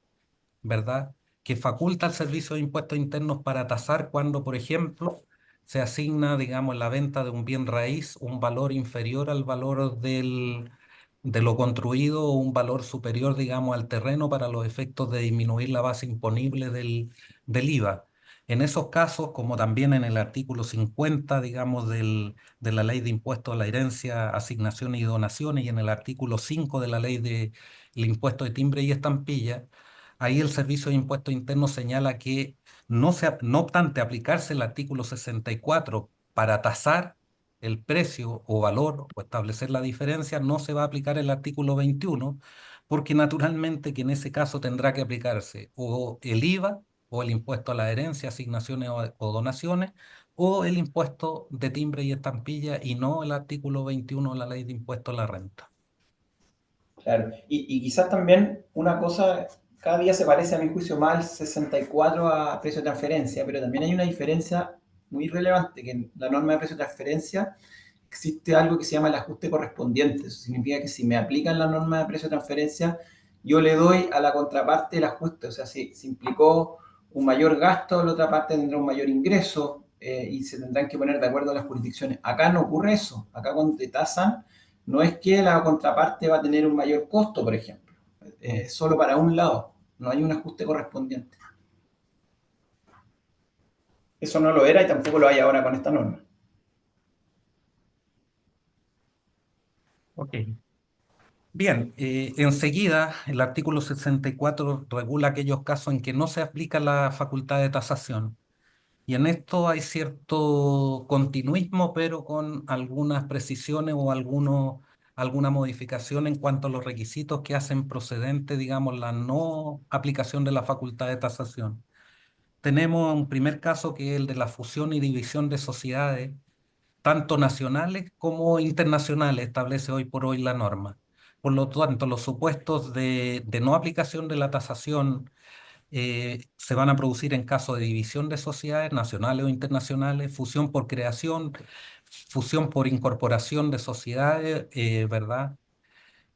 Speaker 3: ¿verdad? Que faculta al Servicio de Impuestos Internos para tasar cuando, por ejemplo, se asigna, digamos, en la venta de un bien raíz un valor inferior al valor de lo construido o un valor superior, digamos, al terreno para los efectos de disminuir la base imponible del IVA. En esos casos, como también en el artículo 50, digamos, de la Ley de Impuestos a la Herencia, Asignaciones y Donaciones, y en el artículo 5 de la Ley del Impuesto de Timbre y Estampilla, ahí el Servicio de Impuestos Internos señala que no obstante aplicarse el artículo 64 para tasar el precio o valor o establecer la diferencia, no se va a aplicar el artículo 21, porque naturalmente que en ese caso tendrá que aplicarse o el IVA o el impuesto a la herencia, asignaciones o donaciones, o el impuesto de timbre y estampilla y no el artículo 21 de la ley de impuesto a la renta.
Speaker 2: Claro, y quizás también una cosa, cada día se parece a mi juicio más al 64 a precio de transferencia, pero también hay una diferencia muy relevante, que en la norma de precio de transferencia existe algo que se llama el ajuste correspondiente. Eso significa que si me aplican la norma de precio de transferencia, yo le doy a la contraparte el ajuste. O sea, si implicó un mayor gasto, la otra parte tendrá un mayor ingreso y se tendrán que poner de acuerdo a las jurisdicciones. Acá no ocurre eso. Acá cuando te tasan, no es que la contraparte va a tener un mayor costo, por ejemplo. Solo para un lado. No hay un ajuste correspondiente. Eso no lo era y tampoco lo hay ahora con esta norma.
Speaker 3: Ok. Bien, enseguida el artículo 64 regula aquellos casos en que no se aplica la facultad de tasación. Y en esto hay cierto continuismo, pero con algunas precisiones o alguna modificación en cuanto a los requisitos que hacen procedente, digamos, la no aplicación de la facultad de tasación. Tenemos un primer caso que es el de la fusión y división de sociedades, tanto nacionales como internacionales, establece hoy por hoy la norma. Por lo tanto, los supuestos de no aplicación de la tasación se van a producir en caso de división de sociedades nacionales o internacionales, fusión por creación, fusión por incorporación de sociedades, ¿verdad?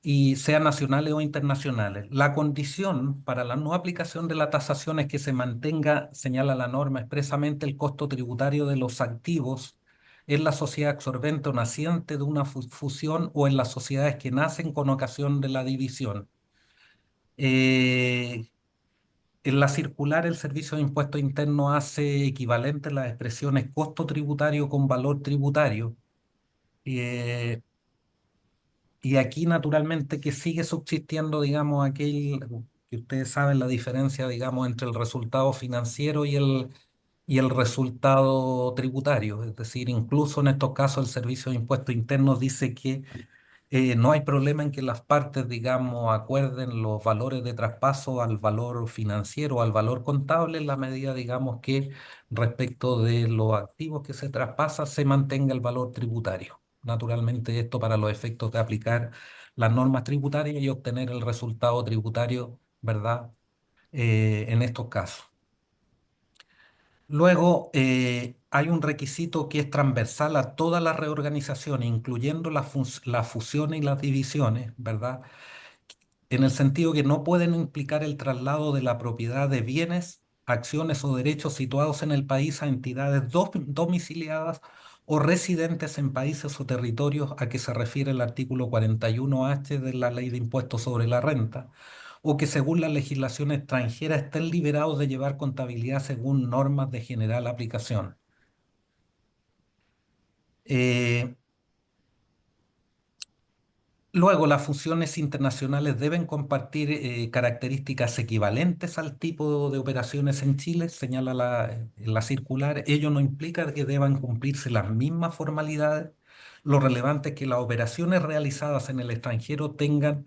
Speaker 3: y sean nacionales o internacionales. La condición para la no aplicación de la tasación es que se mantenga, señala la norma expresamente, el costo tributario de los activos en la sociedad absorbente o naciente de una fusión o en las sociedades que nacen con ocasión de la división. Eh, en la circular, el Servicio de Impuesto Interno hace equivalente las expresiones costo tributario con valor tributario. Eh, Y aquí naturalmente que sigue subsistiendo, digamos, aquel que ustedes saben la diferencia, digamos, entre el resultado financiero y el resultado tributario. Es decir, incluso en estos casos el Servicio de Impuestos Internos dice que no hay problema en que las partes, digamos, acuerden los valores de traspaso al valor financiero, al valor contable, en la medida, digamos, que respecto de los activos que se traspasa se mantenga el valor tributario. Naturalmente, esto para los efectos de aplicar las normas tributarias y obtener el resultado tributario, ¿verdad? En estos casos. Luego, hay un requisito que es transversal a todas las reorganizaciones, incluyendo las fusiones y las divisiones, ¿verdad? En el sentido que no pueden implicar el traslado de la propiedad de bienes, acciones o derechos situados en el país a entidades domiciliadas o residentes en países o territorios a que se refiere el artículo 41H de la Ley de Impuestos sobre la Renta, o que según la legislación extranjera estén liberados de llevar contabilidad según normas de general aplicación. Eh, Luego, las fusiones internacionales deben compartir características equivalentes al tipo de operaciones en Chile, señala la circular. Ello no implica que deban cumplirse las mismas formalidades. Lo relevante es que las operaciones realizadas en el extranjero tengan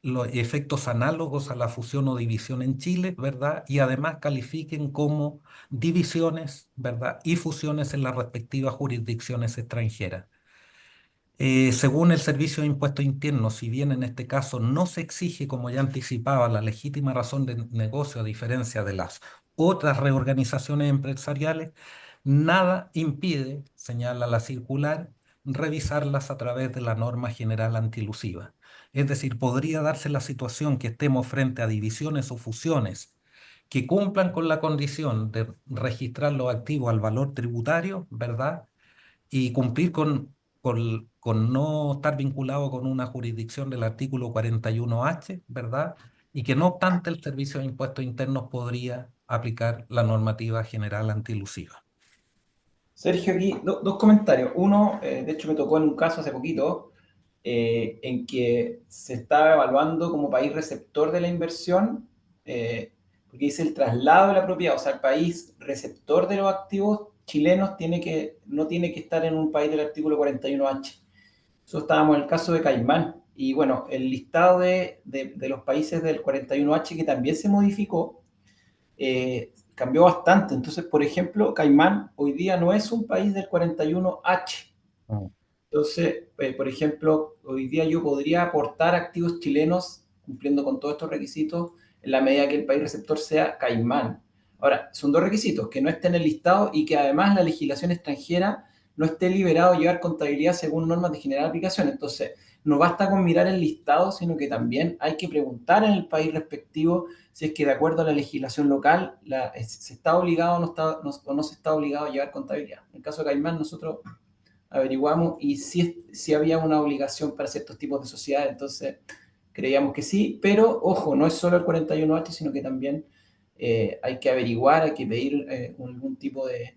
Speaker 3: los efectos análogos a la fusión o división en Chile, ¿verdad? Y además califiquen como divisiones, ¿verdad? Y fusiones en las respectivas jurisdicciones extranjeras. Según el Servicio de Impuestos Internos, si bien en este caso no se exige, como ya anticipaba, la legítima razón de negocio a diferencia de las otras reorganizaciones empresariales, nada impide, señala la circular, revisarlas a través de la norma general antielusiva. Es decir, podría darse la situación que estemos frente a divisiones o fusiones que cumplan con la condición de registrar los activos al valor tributario, ¿verdad? Y cumplir con no estar vinculado con una jurisdicción del artículo 41H, ¿verdad? Y que no obstante el Servicio de Impuestos Internos podría aplicar la normativa general antielusiva.
Speaker 2: Sergio, aquí dos comentarios. Uno, de hecho me tocó en un caso hace poquito, en que se estaba evaluando como país receptor de la inversión, porque dice el traslado de la propiedad, o sea, el país receptor de los activos chilenos no tiene que estar en un país del artículo 41H. Nosotros estábamos en el caso de Caimán, y bueno, el listado de los países del 41H que también se modificó, cambió bastante. Entonces, por ejemplo, Caimán hoy día no es un país del 41H.
Speaker 3: Mm.
Speaker 2: Entonces, por ejemplo, hoy día yo podría aportar activos chilenos cumpliendo con todos estos requisitos en la medida que el país receptor sea Caimán. Ahora, son dos requisitos, que no esté en el listado y que además la legislación extranjera no esté liberado a llevar contabilidad según normas de general aplicación. Entonces, no basta con mirar el listado, sino que también hay que preguntar en el país respectivo si es que de acuerdo a la legislación local se está obligado o no se está obligado a llevar contabilidad. En el caso de Caimán, nosotros averiguamos y si había una obligación para ciertos tipos de sociedades, entonces creíamos que sí, pero ojo, no es solo el 41H, sino que también hay que averiguar, hay que pedir algún tipo de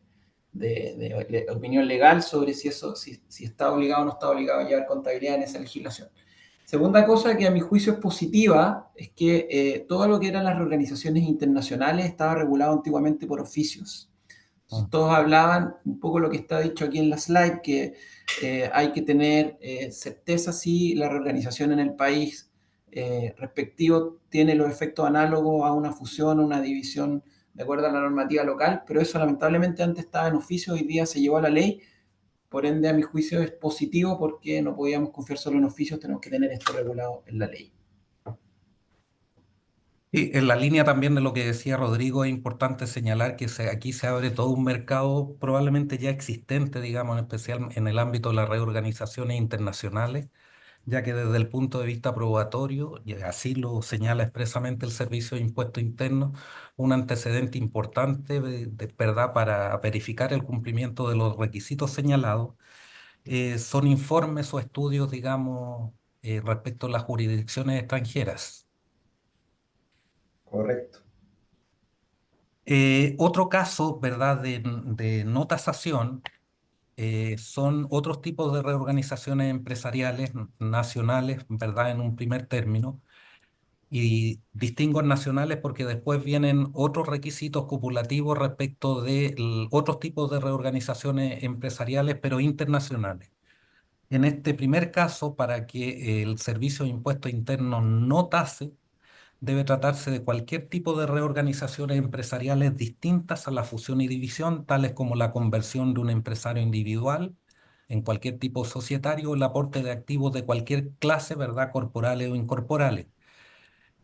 Speaker 2: opinión legal sobre si está obligado o no está obligado a llevar contabilidad en esa legislación. Segunda cosa que a mi juicio es positiva es que todo lo que eran las organizaciones internacionales estaba regulado antiguamente por oficios. Entonces,
Speaker 3: Mm.
Speaker 2: todos hablaban un poco lo que está dicho aquí en la slide, que hay que tener certeza si la reorganización en el país respectivo tiene los efectos análogos a una fusión o una división de acuerdo a la normativa local, pero eso lamentablemente antes estaba en oficio, hoy día se llevó a la ley, por ende a mi juicio es positivo porque no podíamos confiar solo en oficios, tenemos que tener esto regulado en la ley.
Speaker 3: Y en la línea también de lo que decía Rodrigo, es importante señalar que aquí se abre todo un mercado probablemente ya existente, digamos, en especial en el ámbito de las reorganizaciones internacionales, ya que desde el punto de vista probatorio, y así lo señala expresamente el Servicio de Impuesto Interno, un antecedente importante ¿verdad? Para verificar el cumplimiento de los requisitos señalados, son informes o estudios, digamos, respecto a las jurisdicciones extranjeras.
Speaker 2: Correcto.
Speaker 3: Otro caso, ¿verdad?, de no tasación son otros tipos de reorganizaciones empresariales nacionales, ¿verdad?, en un primer término, y distingo en nacionales porque después vienen otros requisitos copulativos respecto de otros tipos de reorganizaciones empresariales, pero internacionales. En este primer caso, para que el Servicio de Impuestos Internos no tase, debe tratarse de cualquier tipo de reorganizaciones empresariales distintas a la fusión y división, tales como la conversión de un empresario individual en cualquier tipo societario o el aporte de activos de cualquier clase, ¿verdad?, corporales o incorporales.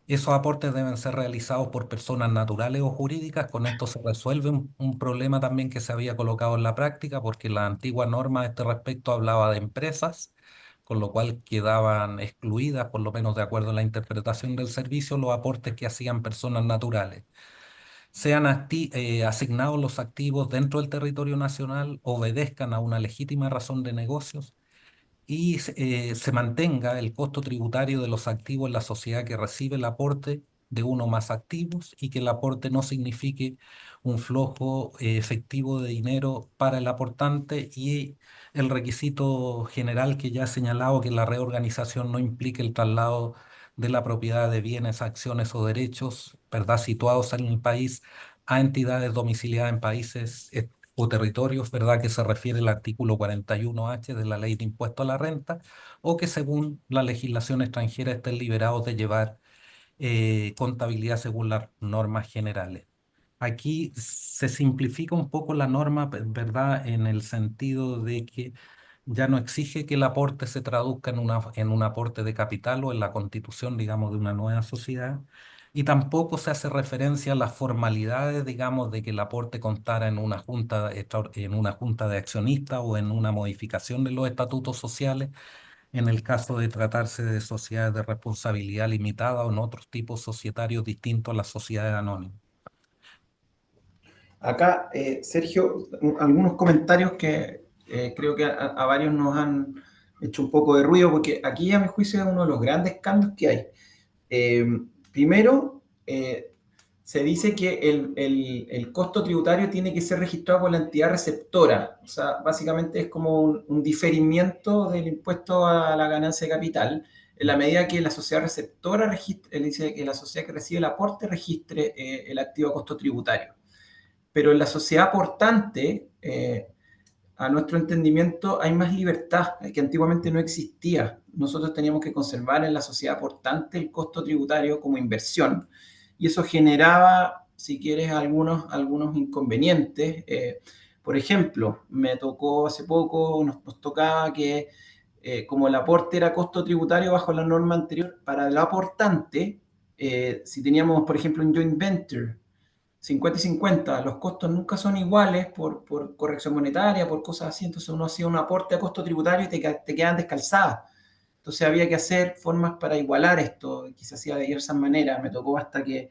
Speaker 3: Esos aportes deben ser realizados por personas naturales o jurídicas. Con esto se resuelve un problema también que se había colocado en la práctica, porque la antigua norma a este respecto hablaba de empresas, con lo cual quedaban excluidas, por lo menos de acuerdo a la interpretación del servicio, los aportes que hacían personas naturales. Sean asignados los activos dentro del territorio nacional, obedezcan a una legítima razón de negocios y se mantenga el costo tributario de los activos en la sociedad que recibe el aporte de uno o más activos, y que el aporte no signifique un flujo efectivo de dinero para el aportante, y el requisito general que ya he señalado, que la reorganización no implique el traslado de la propiedad de bienes, acciones o derechos, ¿verdad?, situados en el país a entidades domiciliadas en países o territorios, ¿verdad?, que se refiere el artículo 41H de la Ley de Impuesto a la Renta, o que según la legislación extranjera estén liberados de llevar contabilidad según las normas generales. Aquí se simplifica un poco la norma, ¿verdad?, en el sentido de que ya no exige que el aporte se traduzca en un aporte de capital o en la constitución, digamos, de una nueva sociedad, y tampoco se hace referencia a las formalidades, digamos, de que el aporte constara en una en una junta de accionistas o en una modificación de los estatutos sociales, en el caso de tratarse de sociedades de responsabilidad limitada o en otros tipos societarios distintos a las sociedades anónimas.
Speaker 2: Acá, Sergio, algunos comentarios que creo que a varios nos han hecho un poco de ruido, porque aquí a mi juicio es uno de los grandes cambios que hay. Primero, se dice que el costo tributario tiene que ser registrado por la entidad receptora. O sea, básicamente es como un diferimiento del impuesto a la ganancia de capital, en la medida que la sociedad receptora dice que la sociedad que recibe el aporte registre el activo a costo tributario. Pero en la sociedad aportante, a nuestro entendimiento, hay más libertad, que antiguamente no existía. Nosotros teníamos que conservar en la sociedad aportante el costo tributario como inversión, y eso generaba, si quieres, algunos inconvenientes. Por ejemplo, me tocó hace poco, nos tocaba que como el aporte era costo tributario bajo la norma anterior, para el aportante, si teníamos, por ejemplo, un joint venture, 50 y 50, los costos nunca son iguales por corrección monetaria, por cosas así, entonces uno hacía un aporte a costo tributario y te quedan descalzadas. Entonces había que hacer formas para igualar esto, que se hacía de diversas maneras. Me tocó hasta que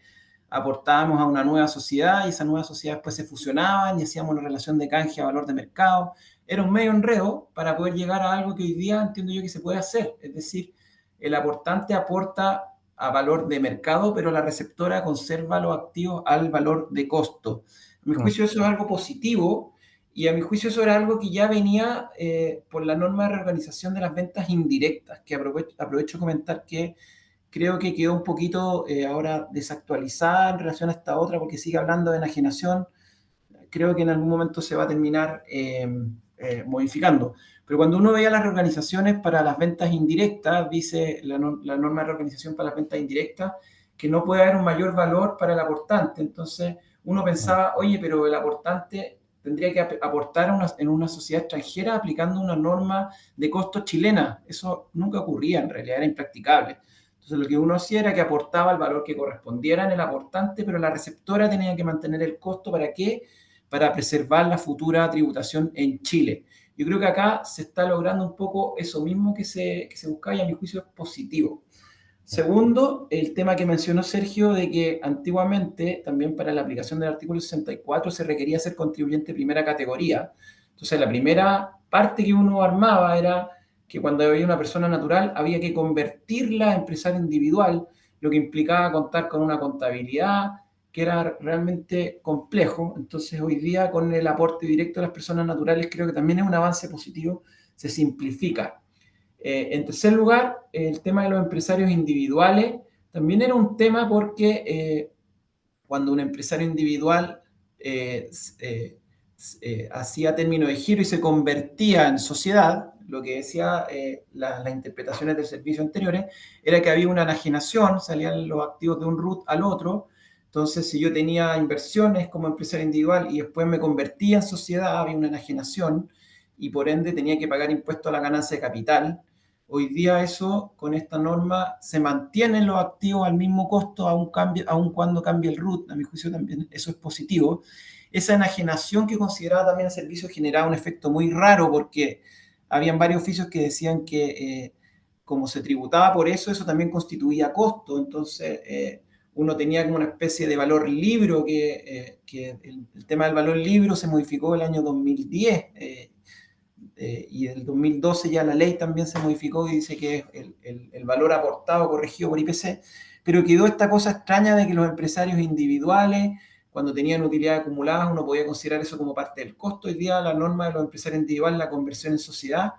Speaker 2: aportábamos a una nueva sociedad y esa nueva sociedad después se fusionaban y hacíamos una relación de canje a valor de mercado. Era un medio enredo para poder llegar a algo que hoy día entiendo yo que se puede hacer, es decir, el aportante aporta a valor de mercado, pero la receptora conserva los activos al valor de costo. A mi juicio eso es algo positivo, y a mi juicio eso era algo que ya venía por la norma de reorganización de las ventas indirectas, que aprovecho de comentar que creo que quedó un poquito ahora desactualizada en relación a esta otra, porque sigue hablando de enajenación. Creo que en algún momento se va a terminar modificando. Pero cuando uno veía las reorganizaciones para las ventas indirectas, dice la norma de reorganización para las ventas indirectas, que no puede haber un mayor valor para el aportante. Entonces uno pensaba, oye, pero el aportante tendría que aportar en una sociedad extranjera aplicando una norma de costo chilena. Eso nunca ocurría, en realidad era impracticable. Entonces lo que uno hacía era que aportaba el valor que correspondiera en el aportante, pero la receptora tenía que mantener el costo. ¿Para qué? Para preservar la futura tributación en Chile. Yo creo que acá se está logrando un poco eso mismo que se buscaba y a mi juicio es positivo. Segundo, el tema que mencionó Sergio de que antiguamente también para la aplicación del artículo 64 se requería ser contribuyente de primera categoría. Entonces la primera parte que uno armaba era que cuando había una persona natural había que convertirla a empresario individual, lo que implicaba contar con una contabilidad que era realmente complejo. Entonces hoy día con el aporte directo de las personas naturales creo que también es un avance positivo, se simplifica. En tercer lugar, el tema de los empresarios individuales también era un tema porque cuando un empresario individual eh, eh, hacía término de giro y se convertía en sociedad, lo que decía las interpretaciones del servicio anteriores, era que había una enajenación, salían los activos de un RUT al otro. Entonces, si yo tenía inversiones como empresario individual y después me convertía en sociedad, había una enajenación y por ende tenía que pagar impuesto a la ganancia de capital. Hoy día eso, con esta norma, se mantienen los activos al mismo costo, aun cuando cambie el RUT. A mi juicio también eso es positivo. Esa enajenación que consideraba también el servicio generaba un efecto muy raro porque habían varios oficios que decían que como se tributaba por eso, eso también constituía costo. Entonces, uno tenía como una especie de valor libro que el tema del valor libro se modificó el año 2010. Y en el 2012 ya la ley también se modificó y dice que es el valor aportado corregido por IPC, pero quedó esta cosa extraña de que los empresarios individuales, cuando tenían utilidades acumuladas, uno podía considerar eso como parte del costo. Hoy día la norma de los empresarios individuales, la conversión en sociedad,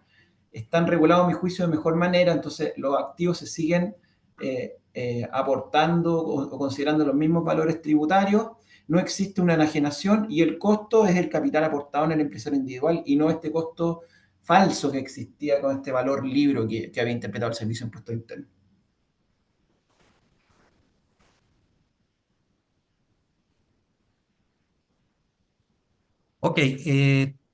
Speaker 2: están regulados a mi juicio de mejor manera, entonces los activos se siguen aportando o considerando los mismos valores tributarios, no existe una enajenación y el costo es el capital aportado en el empresario individual y no este costo falso que existía con este valor libro que había interpretado el Servicio de Impuestos Internos.
Speaker 3: Ok,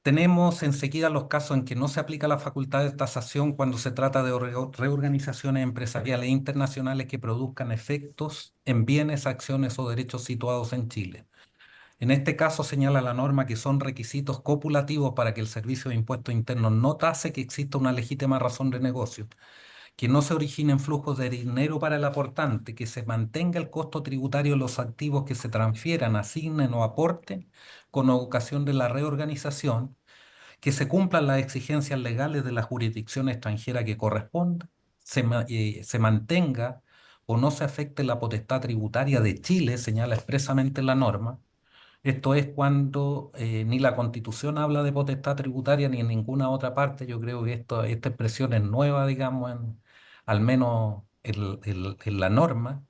Speaker 3: tenemos enseguida los casos en que no se aplica la facultad de tasación cuando se trata de reorganizaciones empresariales internacionales que produzcan efectos en bienes, acciones o derechos situados en Chile. En este caso señala la norma que son requisitos copulativos para que el Servicio de Impuestos Internos no tase que exista una legítima razón de negocio, que no se originen flujos de dinero para el aportante, que se mantenga el costo tributario de los activos que se transfieran, asignen o aporten con ocasión de la reorganización, que se cumplan las exigencias legales de la jurisdicción extranjera que corresponda, se mantenga o no se afecte la potestad tributaria de Chile, señala expresamente la norma. Esto es cuando ni la Constitución habla de potestad tributaria ni en ninguna otra parte. Yo creo que esta expresión es nueva, digamos, al menos en la norma,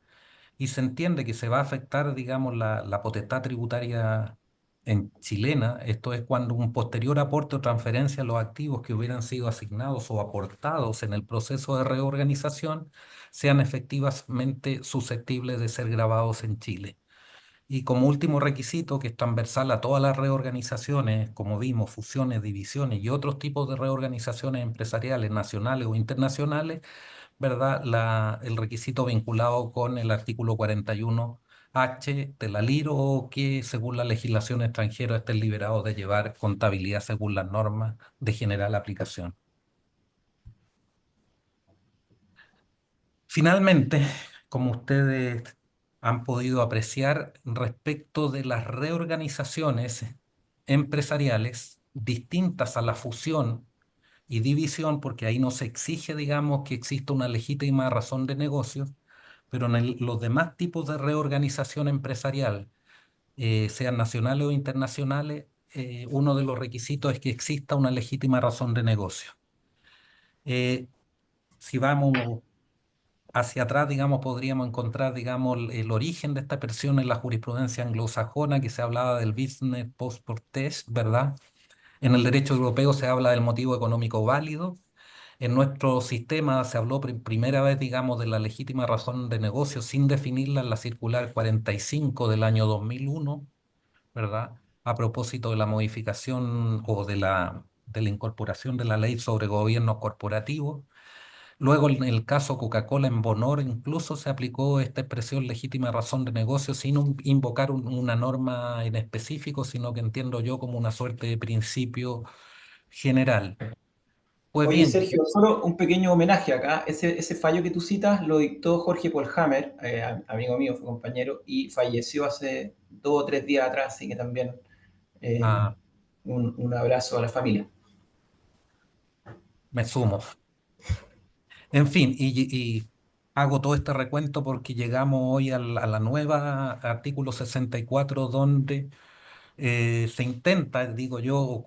Speaker 3: y se entiende que se va a afectar, digamos, la potestad tributaria en chilena. Esto es cuando un posterior aporte o transferencia a los activos que hubieran sido asignados o aportados en el proceso de reorganización sean efectivamente susceptibles de ser grabados en Chile. Y como último requisito, que es transversal a todas las reorganizaciones, como vimos, fusiones, divisiones y otros tipos de reorganizaciones empresariales nacionales o internacionales, ¿verdad? El requisito vinculado con el artículo 41H de la LIRO, que según la legislación extranjera estén liberados de llevar contabilidad según las normas de general aplicación. Finalmente, como ustedes han podido apreciar, respecto de las reorganizaciones empresariales distintas a la fusión y división, porque ahí no se exige, digamos, que exista una legítima razón de negocio, pero en los demás tipos de reorganización empresarial, sean nacionales o internacionales, uno de los requisitos es que exista una legítima razón de negocio. Si vamos hacia atrás, digamos, podríamos encontrar, digamos, el origen de esta expresión en la jurisprudencia anglosajona, que se hablaba del business post test, ¿verdad? En el derecho europeo se habla del motivo económico válido. En nuestro sistema se habló primera vez, digamos, de la legítima razón de negocio sin definirla en la circular 45 del año 2001, ¿verdad? A propósito de la modificación o de la incorporación de la ley sobre gobiernos corporativos. Luego, en el caso Coca-Cola en Bonor, incluso se aplicó esta expresión legítima razón de negocio sin invocar una norma en específico, sino que entiendo yo como una suerte de principio general. Pues
Speaker 2: Oye,
Speaker 3: bien,
Speaker 2: Sergio, solo un pequeño homenaje acá. Ese fallo que tú citas lo dictó Jorge Polhammer, amigo mío, fue compañero, y falleció hace 2 o 3 días atrás, así que también eh,
Speaker 3: ah,
Speaker 2: un abrazo a la familia.
Speaker 3: me sumo. En fin, y hago todo este recuento porque llegamos hoy a la nueva artículo 64 donde se intenta, digo yo,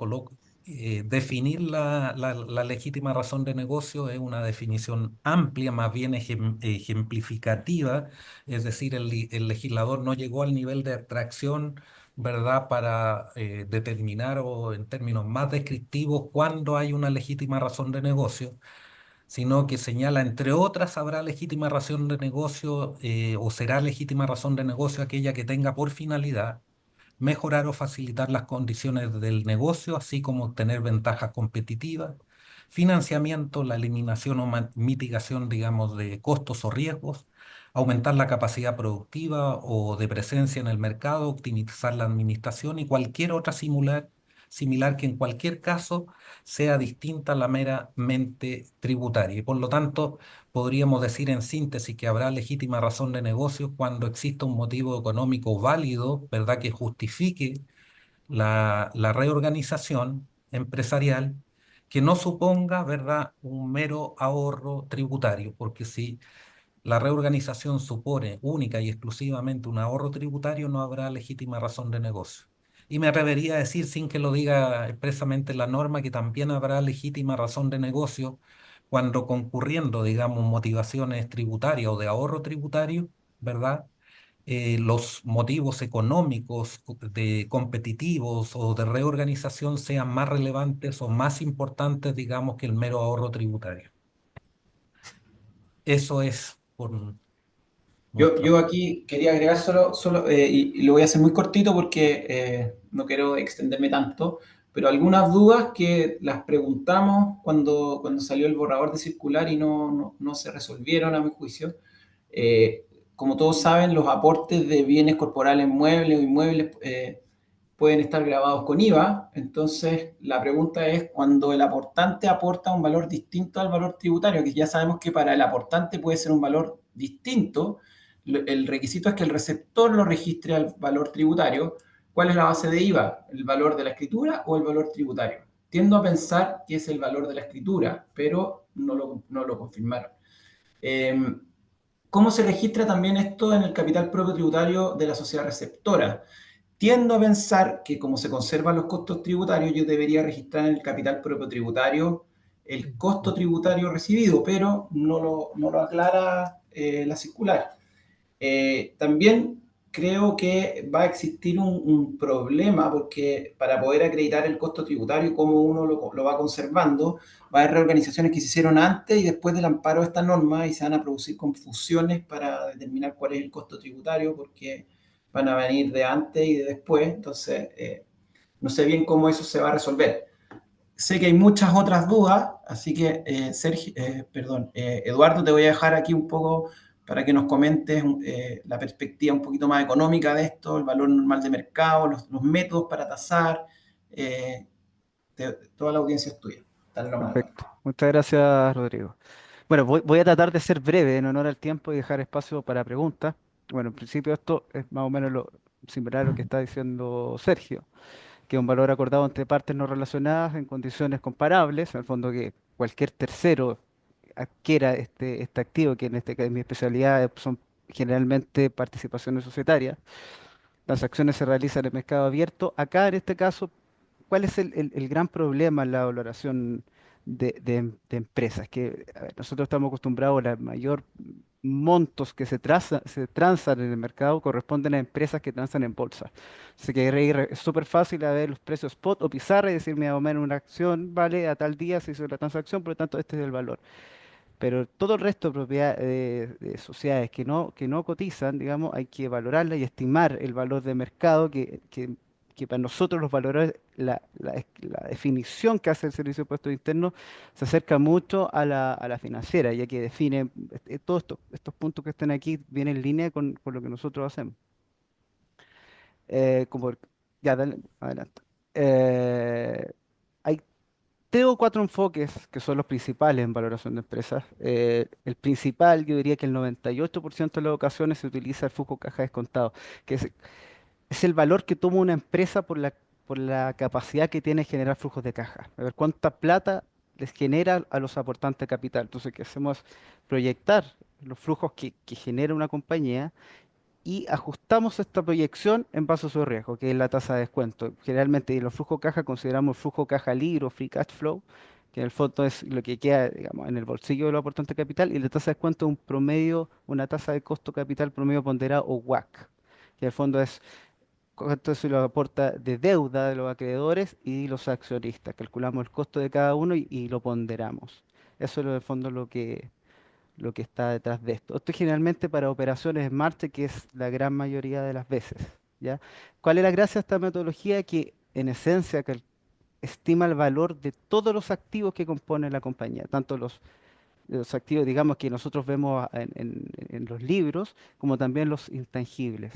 Speaker 3: definir la legítima razón de negocio. Es una definición amplia, más bien ejemplificativa, es decir, el legislador no llegó al nivel de abstracción, ¿verdad?, para determinar o en términos más descriptivos cuándo hay una legítima razón de negocio, sino que señala, entre otras, habrá legítima razón de negocio o será legítima razón de negocio aquella que tenga por finalidad mejorar o facilitar las condiciones del negocio, así como obtener ventajas competitivas, financiamiento, la eliminación o mitigación, digamos, de costos o riesgos, aumentar la capacidad productiva o de presencia en el mercado, optimizar la administración y cualquier otra similar que en cualquier caso sea distinta a la meramente tributaria. Y por lo tanto, podríamos decir en síntesis que habrá legítima razón de negocio cuando exista un motivo económico válido, ¿verdad?, que justifique la reorganización empresarial, que no suponga, ¿verdad?, un mero ahorro tributario, porque si la reorganización supone única y exclusivamente un ahorro tributario, no habrá legítima razón de negocio. Y me atrevería a decir, sin que lo diga expresamente la norma, que también habrá legítima razón de negocio cuando concurriendo, digamos, motivaciones tributarias o de ahorro tributario, ¿verdad? Los motivos económicos, de competitivos o de reorganización sean más relevantes o más importantes, digamos, que el mero ahorro tributario. Eso es por
Speaker 2: Yo
Speaker 3: nuestro.
Speaker 2: aquí quería agregar y lo voy a hacer muy cortito porque no quiero extenderme tanto, pero algunas dudas que las preguntamos cuando salió el borrador de circular y no se resolvieron a mi juicio. Eh, Como todos saben, los aportes de bienes corporales muebles o inmuebles pueden estar grabados con IVA. Entonces, la pregunta es, cuando el aportante aporta un valor distinto al valor tributario, que ya sabemos que para el aportante puede ser un valor distinto, el requisito es que el receptor lo registre al valor tributario. ¿Cuál es la base de IVA? ¿El valor de la escritura o el valor tributario? Tiendo a pensar que es el valor de la escritura, pero no lo confirmaron. Eh, ¿Cómo se registra también esto en el capital propio tributario de la sociedad receptora? Tiendo a pensar que, como se conservan los costos tributarios, yo debería registrar en el capital propio tributario el costo tributario recibido, pero no lo aclara la circular. También creo que va a existir un problema, porque para poder acreditar el costo tributario, cómo uno lo va conservando, va a haber reorganizaciones que se hicieron antes y después del amparo de esta norma, y se van a producir confusiones para determinar cuál es el costo tributario, porque van a venir de antes y de después. Entonces, no sé bien cómo eso se va a resolver. Sé que hay muchas otras dudas, así que, Eduardo, te voy a dejar aquí un poco para que nos comentes la perspectiva un poquito más económica de esto, el valor normal de mercado, los métodos para tasar. eh, Toda la audiencia es tuya. Dale nomás, Eduardo.
Speaker 4: Perfecto. Muchas gracias, Rodrigo. Bueno, voy a tratar de ser breve en honor al tiempo y dejar espacio para preguntas. Bueno, en principio esto es más o menos lo similar a lo que está diciendo Sergio, que es un valor acordado entre partes no relacionadas en condiciones comparables, en el fondo que cualquier tercero adquiera este activo, que en mi especialidad son generalmente participaciones societarias. Las acciones se realizan en el mercado abierto. Acá, en este caso, ¿cuál es el gran problema en la valoración de empresas? Que a ver, nosotros estamos acostumbrados a la mayor montos que se transan en el mercado corresponden a empresas que transan en bolsa. Así que es súper fácil a ver los precios spot o pizarra y decir, mira, más o menos una acción vale a tal día se hizo la transacción, por lo tanto este es el valor. Pero todo el resto de propiedades de sociedades que no cotizan, digamos, hay que valorarlas y estimar el valor de mercado que para nosotros los valores, la definición que hace el Servicio de Impuestos Internos se acerca mucho a la financiera, ya que define todos estos puntos que están aquí vienen en línea con lo que nosotros hacemos. Como, ya, adelante. Eh, hay tres o cuatro enfoques que son los principales en valoración de empresas. El principal, yo diría que el 98% de las ocasiones se utiliza el flujo caja descontado, que es el valor que toma una empresa por la capacidad que tiene de generar flujos de caja. A ver cuánta plata les genera a los aportantes de capital. Entonces, ¿qué hacemos? Proyectar los flujos que genera una compañía y ajustamos esta proyección en base a su riesgo, que es la tasa de descuento. Generalmente en los flujos caja consideramos el flujo caja libre o free cash flow, que en el fondo es lo que queda, digamos, en el bolsillo de los aportantes de capital, y la tasa de descuento es un promedio, una tasa de costo capital promedio ponderado o WACC, que en el fondo es cuánto se lo aporta de deuda de los acreedores y los accionistas. Calculamos el costo de cada uno y lo ponderamos. Eso es en el fondo lo que está detrás de esto. Esto es generalmente para operaciones en marcha, que es la gran mayoría de las veces, ¿ya? ¿Cuál es la gracia de esta metodología? Que en esencia estima el valor de todos los activos que componen la compañía, tanto los activos, digamos, que nosotros vemos en los libros, como también los intangibles.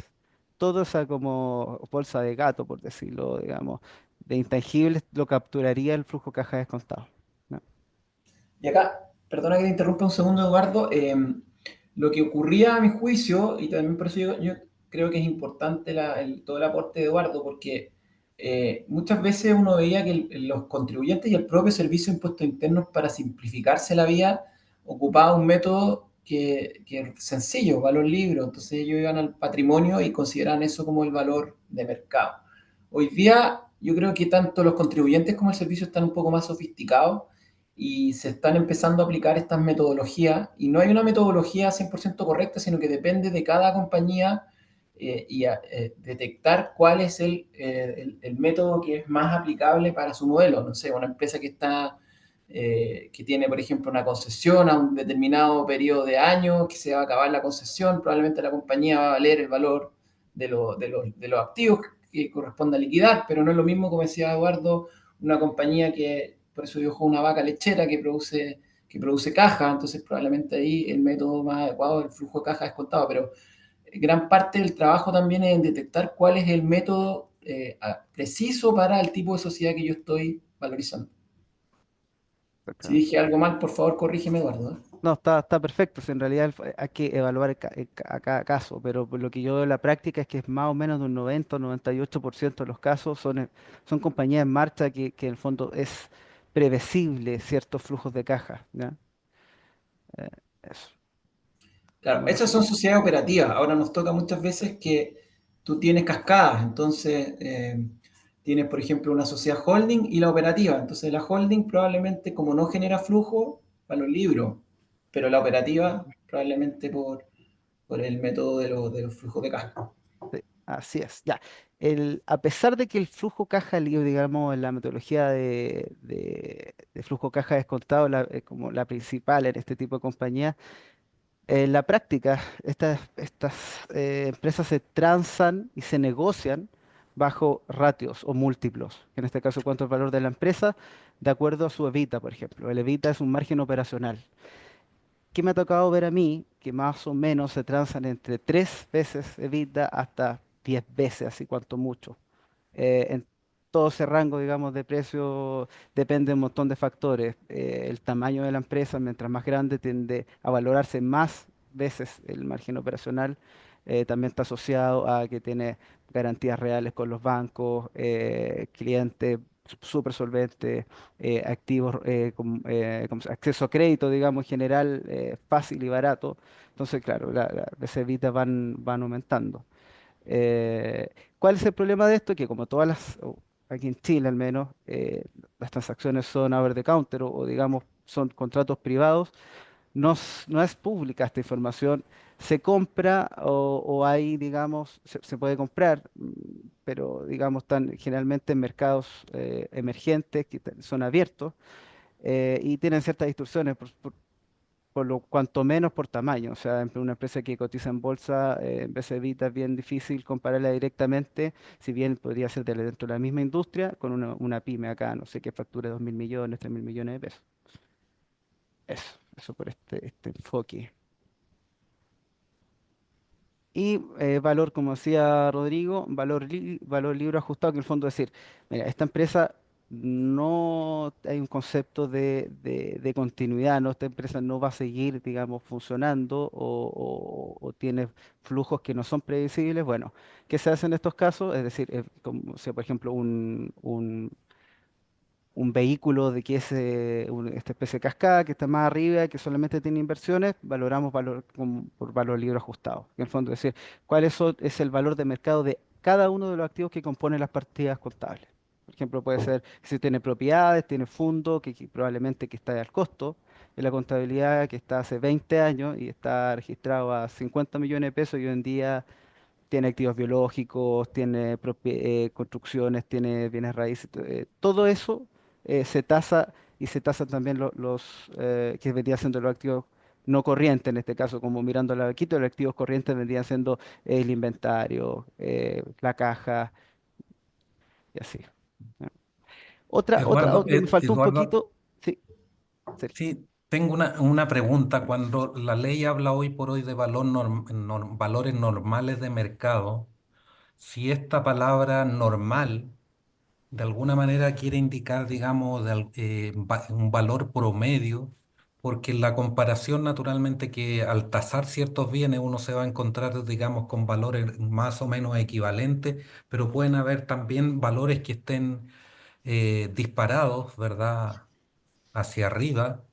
Speaker 4: Todo esa como bolsa de gato, por decirlo, digamos, de intangibles lo capturaría el flujo caja descontado, ¿no?
Speaker 2: Y acá, perdona que te interrumpa un segundo, Eduardo, lo que ocurría a mi juicio, y también por eso yo creo que es importante todo el aporte de Eduardo, porque muchas veces uno veía que los contribuyentes y el propio Servicio de Impuestos Internos, para simplificarse la vida, ocupaba un método que es sencillo, valor libre. Entonces ellos iban al patrimonio y consideraban eso como el valor de mercado. Hoy día yo creo que tanto los contribuyentes como el servicio están un poco más sofisticados y se están empezando a aplicar estas metodologías, y no hay una metodología 100% correcta, sino que depende de cada compañía, detectar cuál es el método que es más aplicable para su modelo. No sé, una empresa que tiene, por ejemplo, una concesión a un determinado periodo de años, que se va a acabar la concesión, probablemente la compañía va a valer el valor de los activos que corresponde a liquidar, pero no es lo mismo, como decía Eduardo, una compañía que, por eso dijo, una vaca lechera que produce caja. Entonces probablemente ahí el método más adecuado es el flujo de caja descontado, pero gran parte del trabajo también es en detectar cuál es el método preciso para el tipo de sociedad que yo estoy valorizando. Si dije algo mal, por favor, corrígeme, Eduardo, ¿eh?
Speaker 4: No, está perfecto. Si en realidad hay que evaluar a cada caso, pero por lo que yo veo en la práctica es que es más o menos de un 90 o 98% de los casos son compañías en marcha que en el fondo es previsible ciertos flujos de caja, ¿ya? Eh, Eso,
Speaker 2: Claro,
Speaker 4: como
Speaker 2: esas son
Speaker 4: resumen.
Speaker 2: sociedades operativas. Ahora nos toca muchas veces que tú tienes cascadas. Entonces, tienes, por ejemplo, una sociedad holding y la operativa. Entonces, la holding probablemente, como no genera flujo, va a los libros, pero la operativa probablemente por el método de los flujos de caja.
Speaker 4: Sí, así es, ya. A pesar de que el flujo caja libre, digamos, en la metodología de flujo caja descontado, como la principal en este tipo de compañías, en la práctica, estas empresas se transan y se negocian bajo ratios o múltiplos. En este caso, cuánto es el valor de la empresa de acuerdo a su EBITDA, por ejemplo. El EBITDA es un margen operacional. ¿Qué me ha tocado ver a mí? Que más o menos se transan entre 3 veces EBITDA hasta 10 veces, así cuanto mucho. En todo ese rango, digamos, de precio depende de un montón de factores. El tamaño de la empresa, mientras más grande, tiende a valorarse más veces el margen operacional. También está asociado a que tiene garantías reales con los bancos, clientes súper solventes, activos con acceso a crédito, digamos, en general, fácil y barato. Entonces, claro, las EBITDA van aumentando. Eh, ¿Cuál es el problema de esto? Que como o aquí en Chile al menos, las transacciones son over the counter o digamos son contratos privados, no es pública esta información, se compra o hay, digamos, se puede comprar, pero digamos están generalmente en mercados emergentes que son abiertos y tienen ciertas distorsiones por lo cuanto menos por tamaño. O sea, una empresa que cotiza en bolsa, en vez de Evita, es bien difícil compararla directamente, si bien podría ser dentro de la misma industria, con una pyme acá, no sé, que facture 2.000 millones, 3.000 millones de pesos. Eso por este enfoque. Y valor, como decía Rodrigo, valor libre ajustado, que en el fondo es decir, mira, esta empresa no hay un concepto de continuidad, ¿no? Esta empresa no va a seguir, digamos, funcionando o tiene flujos que no son previsibles. Bueno, ¿qué se hace en estos casos? Es decir, como si, por ejemplo, un vehículo de que es esta especie de cascada que está más arriba, que solamente tiene inversiones, valoramos por valor libre ajustado. Que en el fondo es decir, es el valor de mercado de cada uno de los activos que componen las partidas contables. Por ejemplo, puede ser si tiene propiedades, tiene fondo, que probablemente que está al costo, en la contabilidad que está hace 20 años y está registrado a 50 millones de pesos y hoy en día tiene activos biológicos, tiene construcciones, tiene bienes raíces, todo eso se tasa y se tasan también que vendrían siendo los activos no corrientes, en este caso, como mirando la vaquita, los activos corrientes vendrían siendo el inventario, la caja y así. ¿Ya?
Speaker 3: Eduardo,
Speaker 4: Me faltó un
Speaker 3: Eduardo,
Speaker 4: poquito, sí, Sergio.
Speaker 3: sí, tengo una pregunta. Cuando la ley habla hoy por hoy de valores normales de mercado, si esta palabra normal de alguna manera quiere indicar, digamos, un valor promedio, porque en la comparación naturalmente que al tasar ciertos bienes uno se va a encontrar, digamos, con valores más o menos equivalentes, pero pueden haber también valores que estén disparados, ¿verdad? Hacia arriba.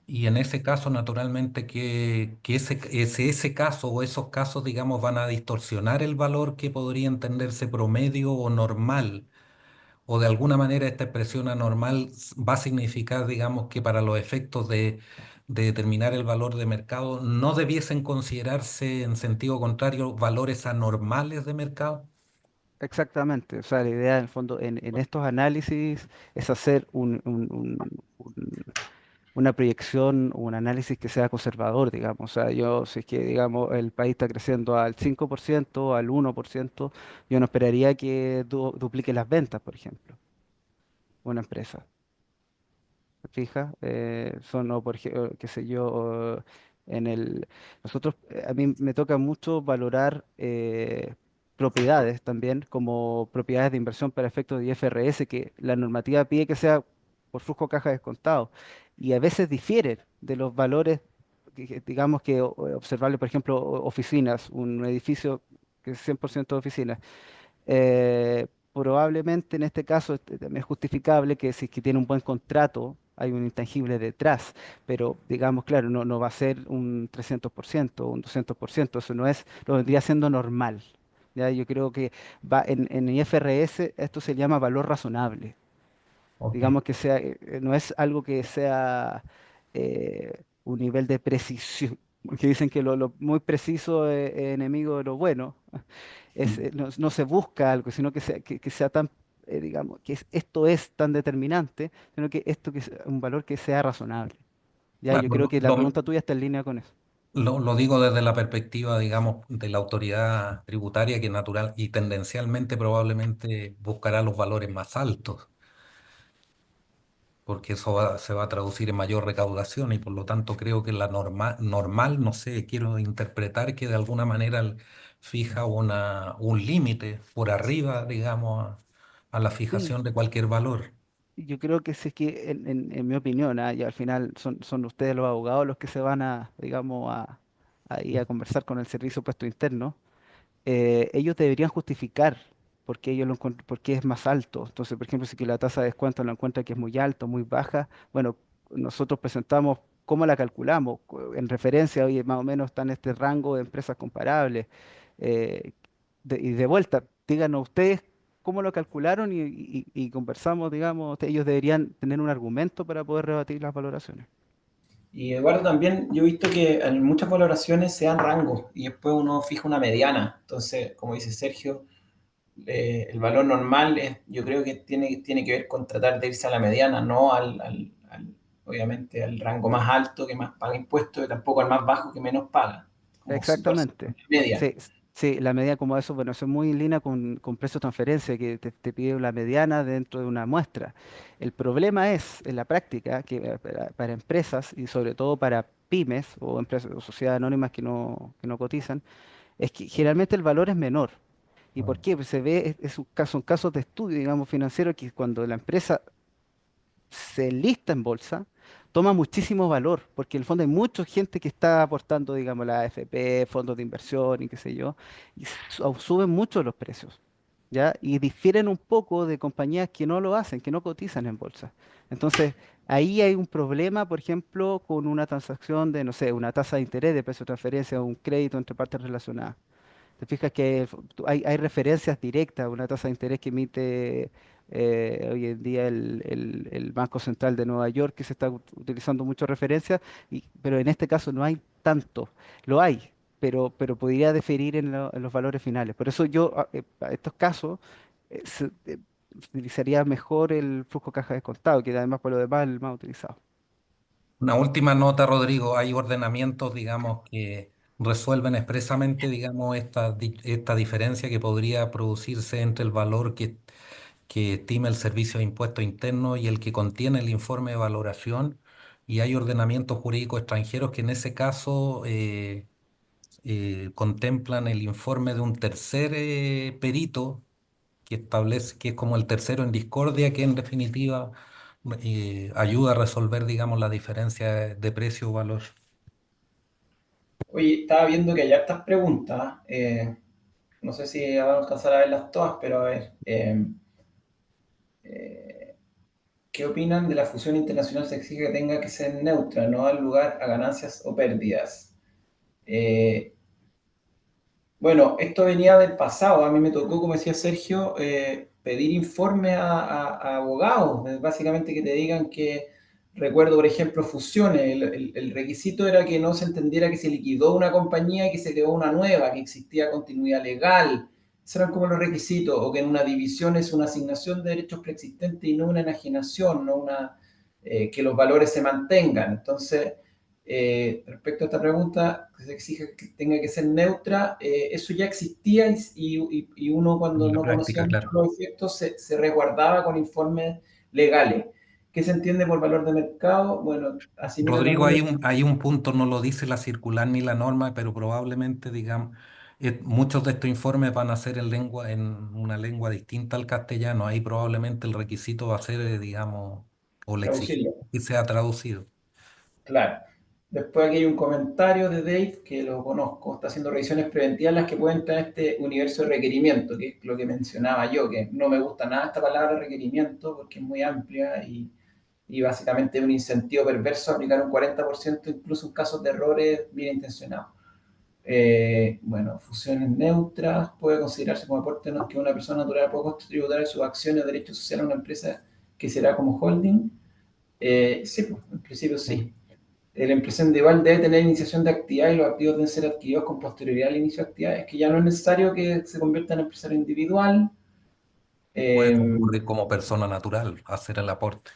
Speaker 3: Y en ese caso, naturalmente, que ese caso o esos casos, digamos, van a distorsionar el valor que podría entenderse promedio o normal, o de alguna manera esta expresión anormal va a significar, digamos, que para los efectos de determinar el valor de mercado no debiesen considerarse en sentido contrario valores anormales de mercado.
Speaker 4: Exactamente, o sea, la idea en el fondo en estos análisis es hacer una proyección, un análisis que sea conservador, digamos. O sea, si es que, digamos, el país está creciendo al 5%, al 1%, yo no esperaría que duplique las ventas, por ejemplo, una empresa. ¿Te fijas? Son, o por ejemplo, qué sé yo, en el... Nosotros, a mí me toca mucho valorar propiedades también, como propiedades de inversión para efectos de IFRS, que la normativa pide que sea por flujo caja descontado. Y a veces difiere de los valores, digamos que observable, por ejemplo, oficinas, un edificio que es 100% de oficinas probablemente en este caso también es justificable que si es que tiene un buen contrato, hay un intangible detrás, pero digamos, claro, no va a ser un 300% o un 200%, eso no es, lo vendría siendo normal. ¿Ya? Yo creo que en IFRS esto se llama valor razonable.
Speaker 3: Ok.
Speaker 4: Digamos que no es algo que sea un nivel de precisión, que dicen que lo muy preciso es enemigo de lo bueno no se busca algo, sino que sea tan, digamos, esto es tan determinante, sino que esto que es un valor que sea razonable. Ya,
Speaker 3: Claro,
Speaker 4: yo creo que la pregunta tuya está en línea con eso.
Speaker 3: lo digo desde la perspectiva, digamos, de la autoridad tributaria que natural y tendencialmente probablemente buscará los valores más altos, porque eso se va a traducir en mayor recaudación y por lo tanto creo que la normal, no sé, quiero interpretar que de alguna manera fija un límite por arriba, digamos, a la
Speaker 4: Sí,
Speaker 3: fijación de cualquier valor.
Speaker 4: yo creo que si es que, en mi opinión, y al final son ustedes los abogados los que se van digamos, ir a conversar con el Servicio de Puesto Interno, ellos deberían justificar por qué es más alto. Entonces, por ejemplo, si que la tasa de descuento la encuentra que es muy alta, muy baja, bueno, nosotros presentamos cómo la calculamos, en referencia, oye, más o menos está en este rango de empresas comparables. eh, y de vuelta, díganos ustedes cómo lo calcularon y conversamos, digamos, ellos deberían tener un argumento para poder rebatir las valoraciones.
Speaker 2: Y Eduardo, también yo he visto que en muchas valoraciones se dan rangos y después uno fija una mediana. Entonces, como dice Sergio, el valor normal yo creo que tiene que ver con tratar de irse a la mediana, no obviamente al rango más alto que más paga impuestos y tampoco al más bajo que menos paga, como situarse en
Speaker 4: Exactamente.
Speaker 2: media.
Speaker 4: Sí, sí, la medida como eso, bueno, eso es muy en línea con precio de transferencia, que te pide la mediana dentro de una muestra. El problema es, en la práctica, que para empresas y sobre todo para pymes o empresas o sociedades anónimas que no cotizan, es que generalmente el valor es menor. ¿Y por qué? Pues se ve, son casos de estudio, digamos, financiero, que cuando la empresa se lista en bolsa, toma muchísimo valor, porque en el fondo hay mucha gente que está aportando, digamos, la AFP, fondos de inversión y qué sé yo, y suben mucho los precios, ¿ya? Y difieren un poco de compañías que no lo hacen, que no cotizan en bolsa. Entonces, ahí hay un problema, por ejemplo, con una transacción de, no sé, una tasa de interés de precio de transferencia o un crédito entre partes relacionadas. Te fijas que hay referencias directas, una tasa de interés que emite hoy en día el Banco Central de Nueva York, que se está utilizando mucho referencias, pero en este caso no hay tanto. Lo hay, pero podría diferir en los valores finales. Por eso yo, para estos casos, utilizaría mejor el flujo caja descontado, que además por lo demás es el más utilizado.
Speaker 3: Una última nota, Rodrigo. Hay ordenamientos, digamos, que resuelven expresamente, digamos, esta diferencia que podría producirse entre el valor que estima el Servicio de Impuestos Internos y el que contiene el informe de valoración. Y hay ordenamientos jurídicos extranjeros que en ese caso contemplan el informe de un tercer perito que establece que es como el tercero en discordia, que en definitiva ayuda a resolver, digamos, la diferencia de precio o valor.
Speaker 2: Oye, estaba viendo que hay hartas preguntas. No sé si vamos a alcanzar a verlas todas, pero a ver. ¿Qué opinan de la fusión internacional? Se exige que tenga que ser neutra, no dar lugar a ganancias o pérdidas. Eh, Bueno, esto venía del pasado. A mí me tocó, como decía Sergio, pedir informes a abogados, básicamente que te digan que, recuerdo, por ejemplo, fusiones. El requisito era que no se entendiera que se liquidó una compañía y que se creó una nueva, que existía continuidad legal. Esos eran como los requisitos, o que en una división es una asignación de derechos preexistentes y no una enajenación, no una, que los valores se mantengan. Entonces, respecto a esta pregunta, que se exige que tenga que ser neutra, eso ya existía y uno cuando
Speaker 3: En la
Speaker 2: no conocía
Speaker 3: práctica,
Speaker 2: mucho
Speaker 3: claro.
Speaker 2: los efectos se resguardaba con informes legales. ¿Qué se entiende por valor de mercado? Bueno, asimismo
Speaker 3: Rodrigo,
Speaker 2: también
Speaker 3: hay un punto, no lo dice la circular ni la norma, pero probablemente, digamos, muchos de estos informes van a ser en una lengua distinta al castellano. Ahí probablemente el requisito va a ser, digamos, o la exigencia
Speaker 2: traducirlo.
Speaker 3: que sea traducido.
Speaker 2: Claro. Después aquí hay un comentario de Dave, que lo conozco, está haciendo revisiones preventivas las que pueden entrar en este universo de requerimiento, que es lo que mencionaba yo, que no me gusta nada esta palabra requerimiento porque es muy amplia y básicamente es un incentivo perverso a aplicar un 40% incluso en casos de errores bien intencionados. Bueno, fusiones neutras, puede considerarse como aporte que una persona natural puede tributar sus acciones o derechos sociales a una empresa que será como holding. Sí, pues, en principio
Speaker 3: Sí.
Speaker 2: sí. El empresario individual debe tener iniciación de actividad y los activos deben ser adquiridos con posterioridad al inicio de actividad. Es que ya no es necesario que se convierta en empresario individual.
Speaker 3: Puede
Speaker 2: Eh,
Speaker 3: concurrir como persona natural, hacer el aporte.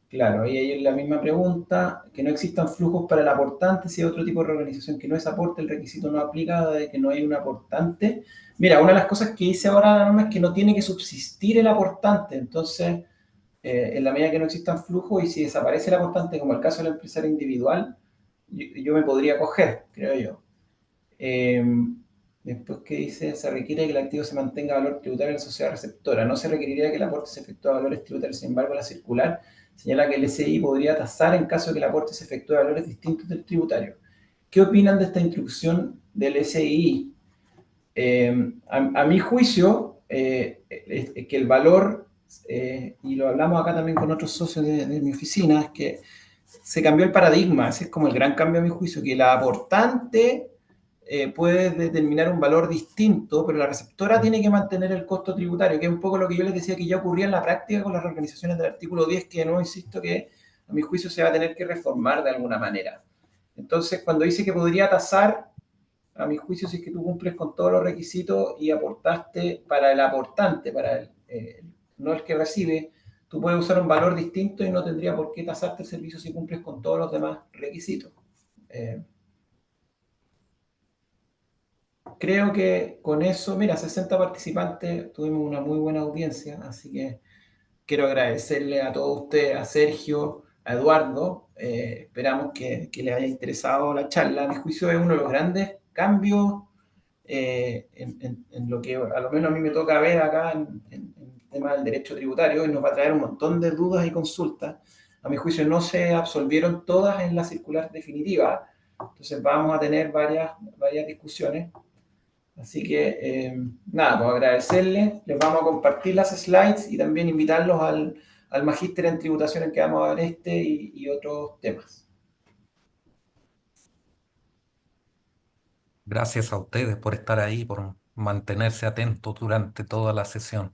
Speaker 2: claro, y ahí es la misma pregunta, que no existan flujos para el aportante, si hay otro tipo de reorganización que no es aporte, el requisito no aplica de que no hay un aportante. Mira, una de las cosas que dice ahora la norma es que no tiene que subsistir el aportante, entonces, en la medida que no existan flujos y si desaparece el aportante, como el caso del empresario individual, yo me podría coger, creo yo. Eh, Después que dice, se requiere que el activo se mantenga a valor tributario en la sociedad receptora. No se requeriría que el aporte se efectúe a valores tributarios. Sin embargo, la circular señala que el SI podría tasar en caso de que el aporte se efectúe a valores distintos del tributario. ¿Qué opinan de esta instrucción del SI? A mi juicio, es que el valor, y lo hablamos acá también con otros socios de mi oficina, es que se cambió el paradigma. Ese es como el gran cambio a mi juicio, que la aportante puede determinar un valor distinto, pero la receptora tiene que mantener el costo tributario, que es un poco lo que yo les decía que ya ocurría en la práctica con las reorganizaciones del artículo 10, que no insisto que a mi juicio se va a tener que reformar de alguna manera. Entonces, cuando dice que podría tasar, a mi juicio, si es que tú cumples con todos los requisitos y aportaste para el aportante, no el que recibe, tú puedes usar un valor distinto y no tendría por qué tasarte el servicio si cumples con todos los demás requisitos. Eh, Creo que con eso, mira, 60 participantes, tuvimos una muy buena audiencia, así que quiero agradecerle a todos ustedes, a Sergio, a Eduardo. Esperamos que les haya interesado la charla. A mi juicio es uno de los grandes cambios en lo que a lo menos a mí me toca ver acá en el tema del derecho tributario, y nos va a traer un montón de dudas y consultas. A mi juicio no se absolvieron todas en la circular definitiva, entonces vamos a tener varias discusiones. Así que, nada, pues agradecerles, les vamos a compartir las slides y también invitarlos al magíster en tributación en que vamos a ver y otros temas.
Speaker 3: Gracias a ustedes por estar ahí, por mantenerse atentos durante toda la sesión.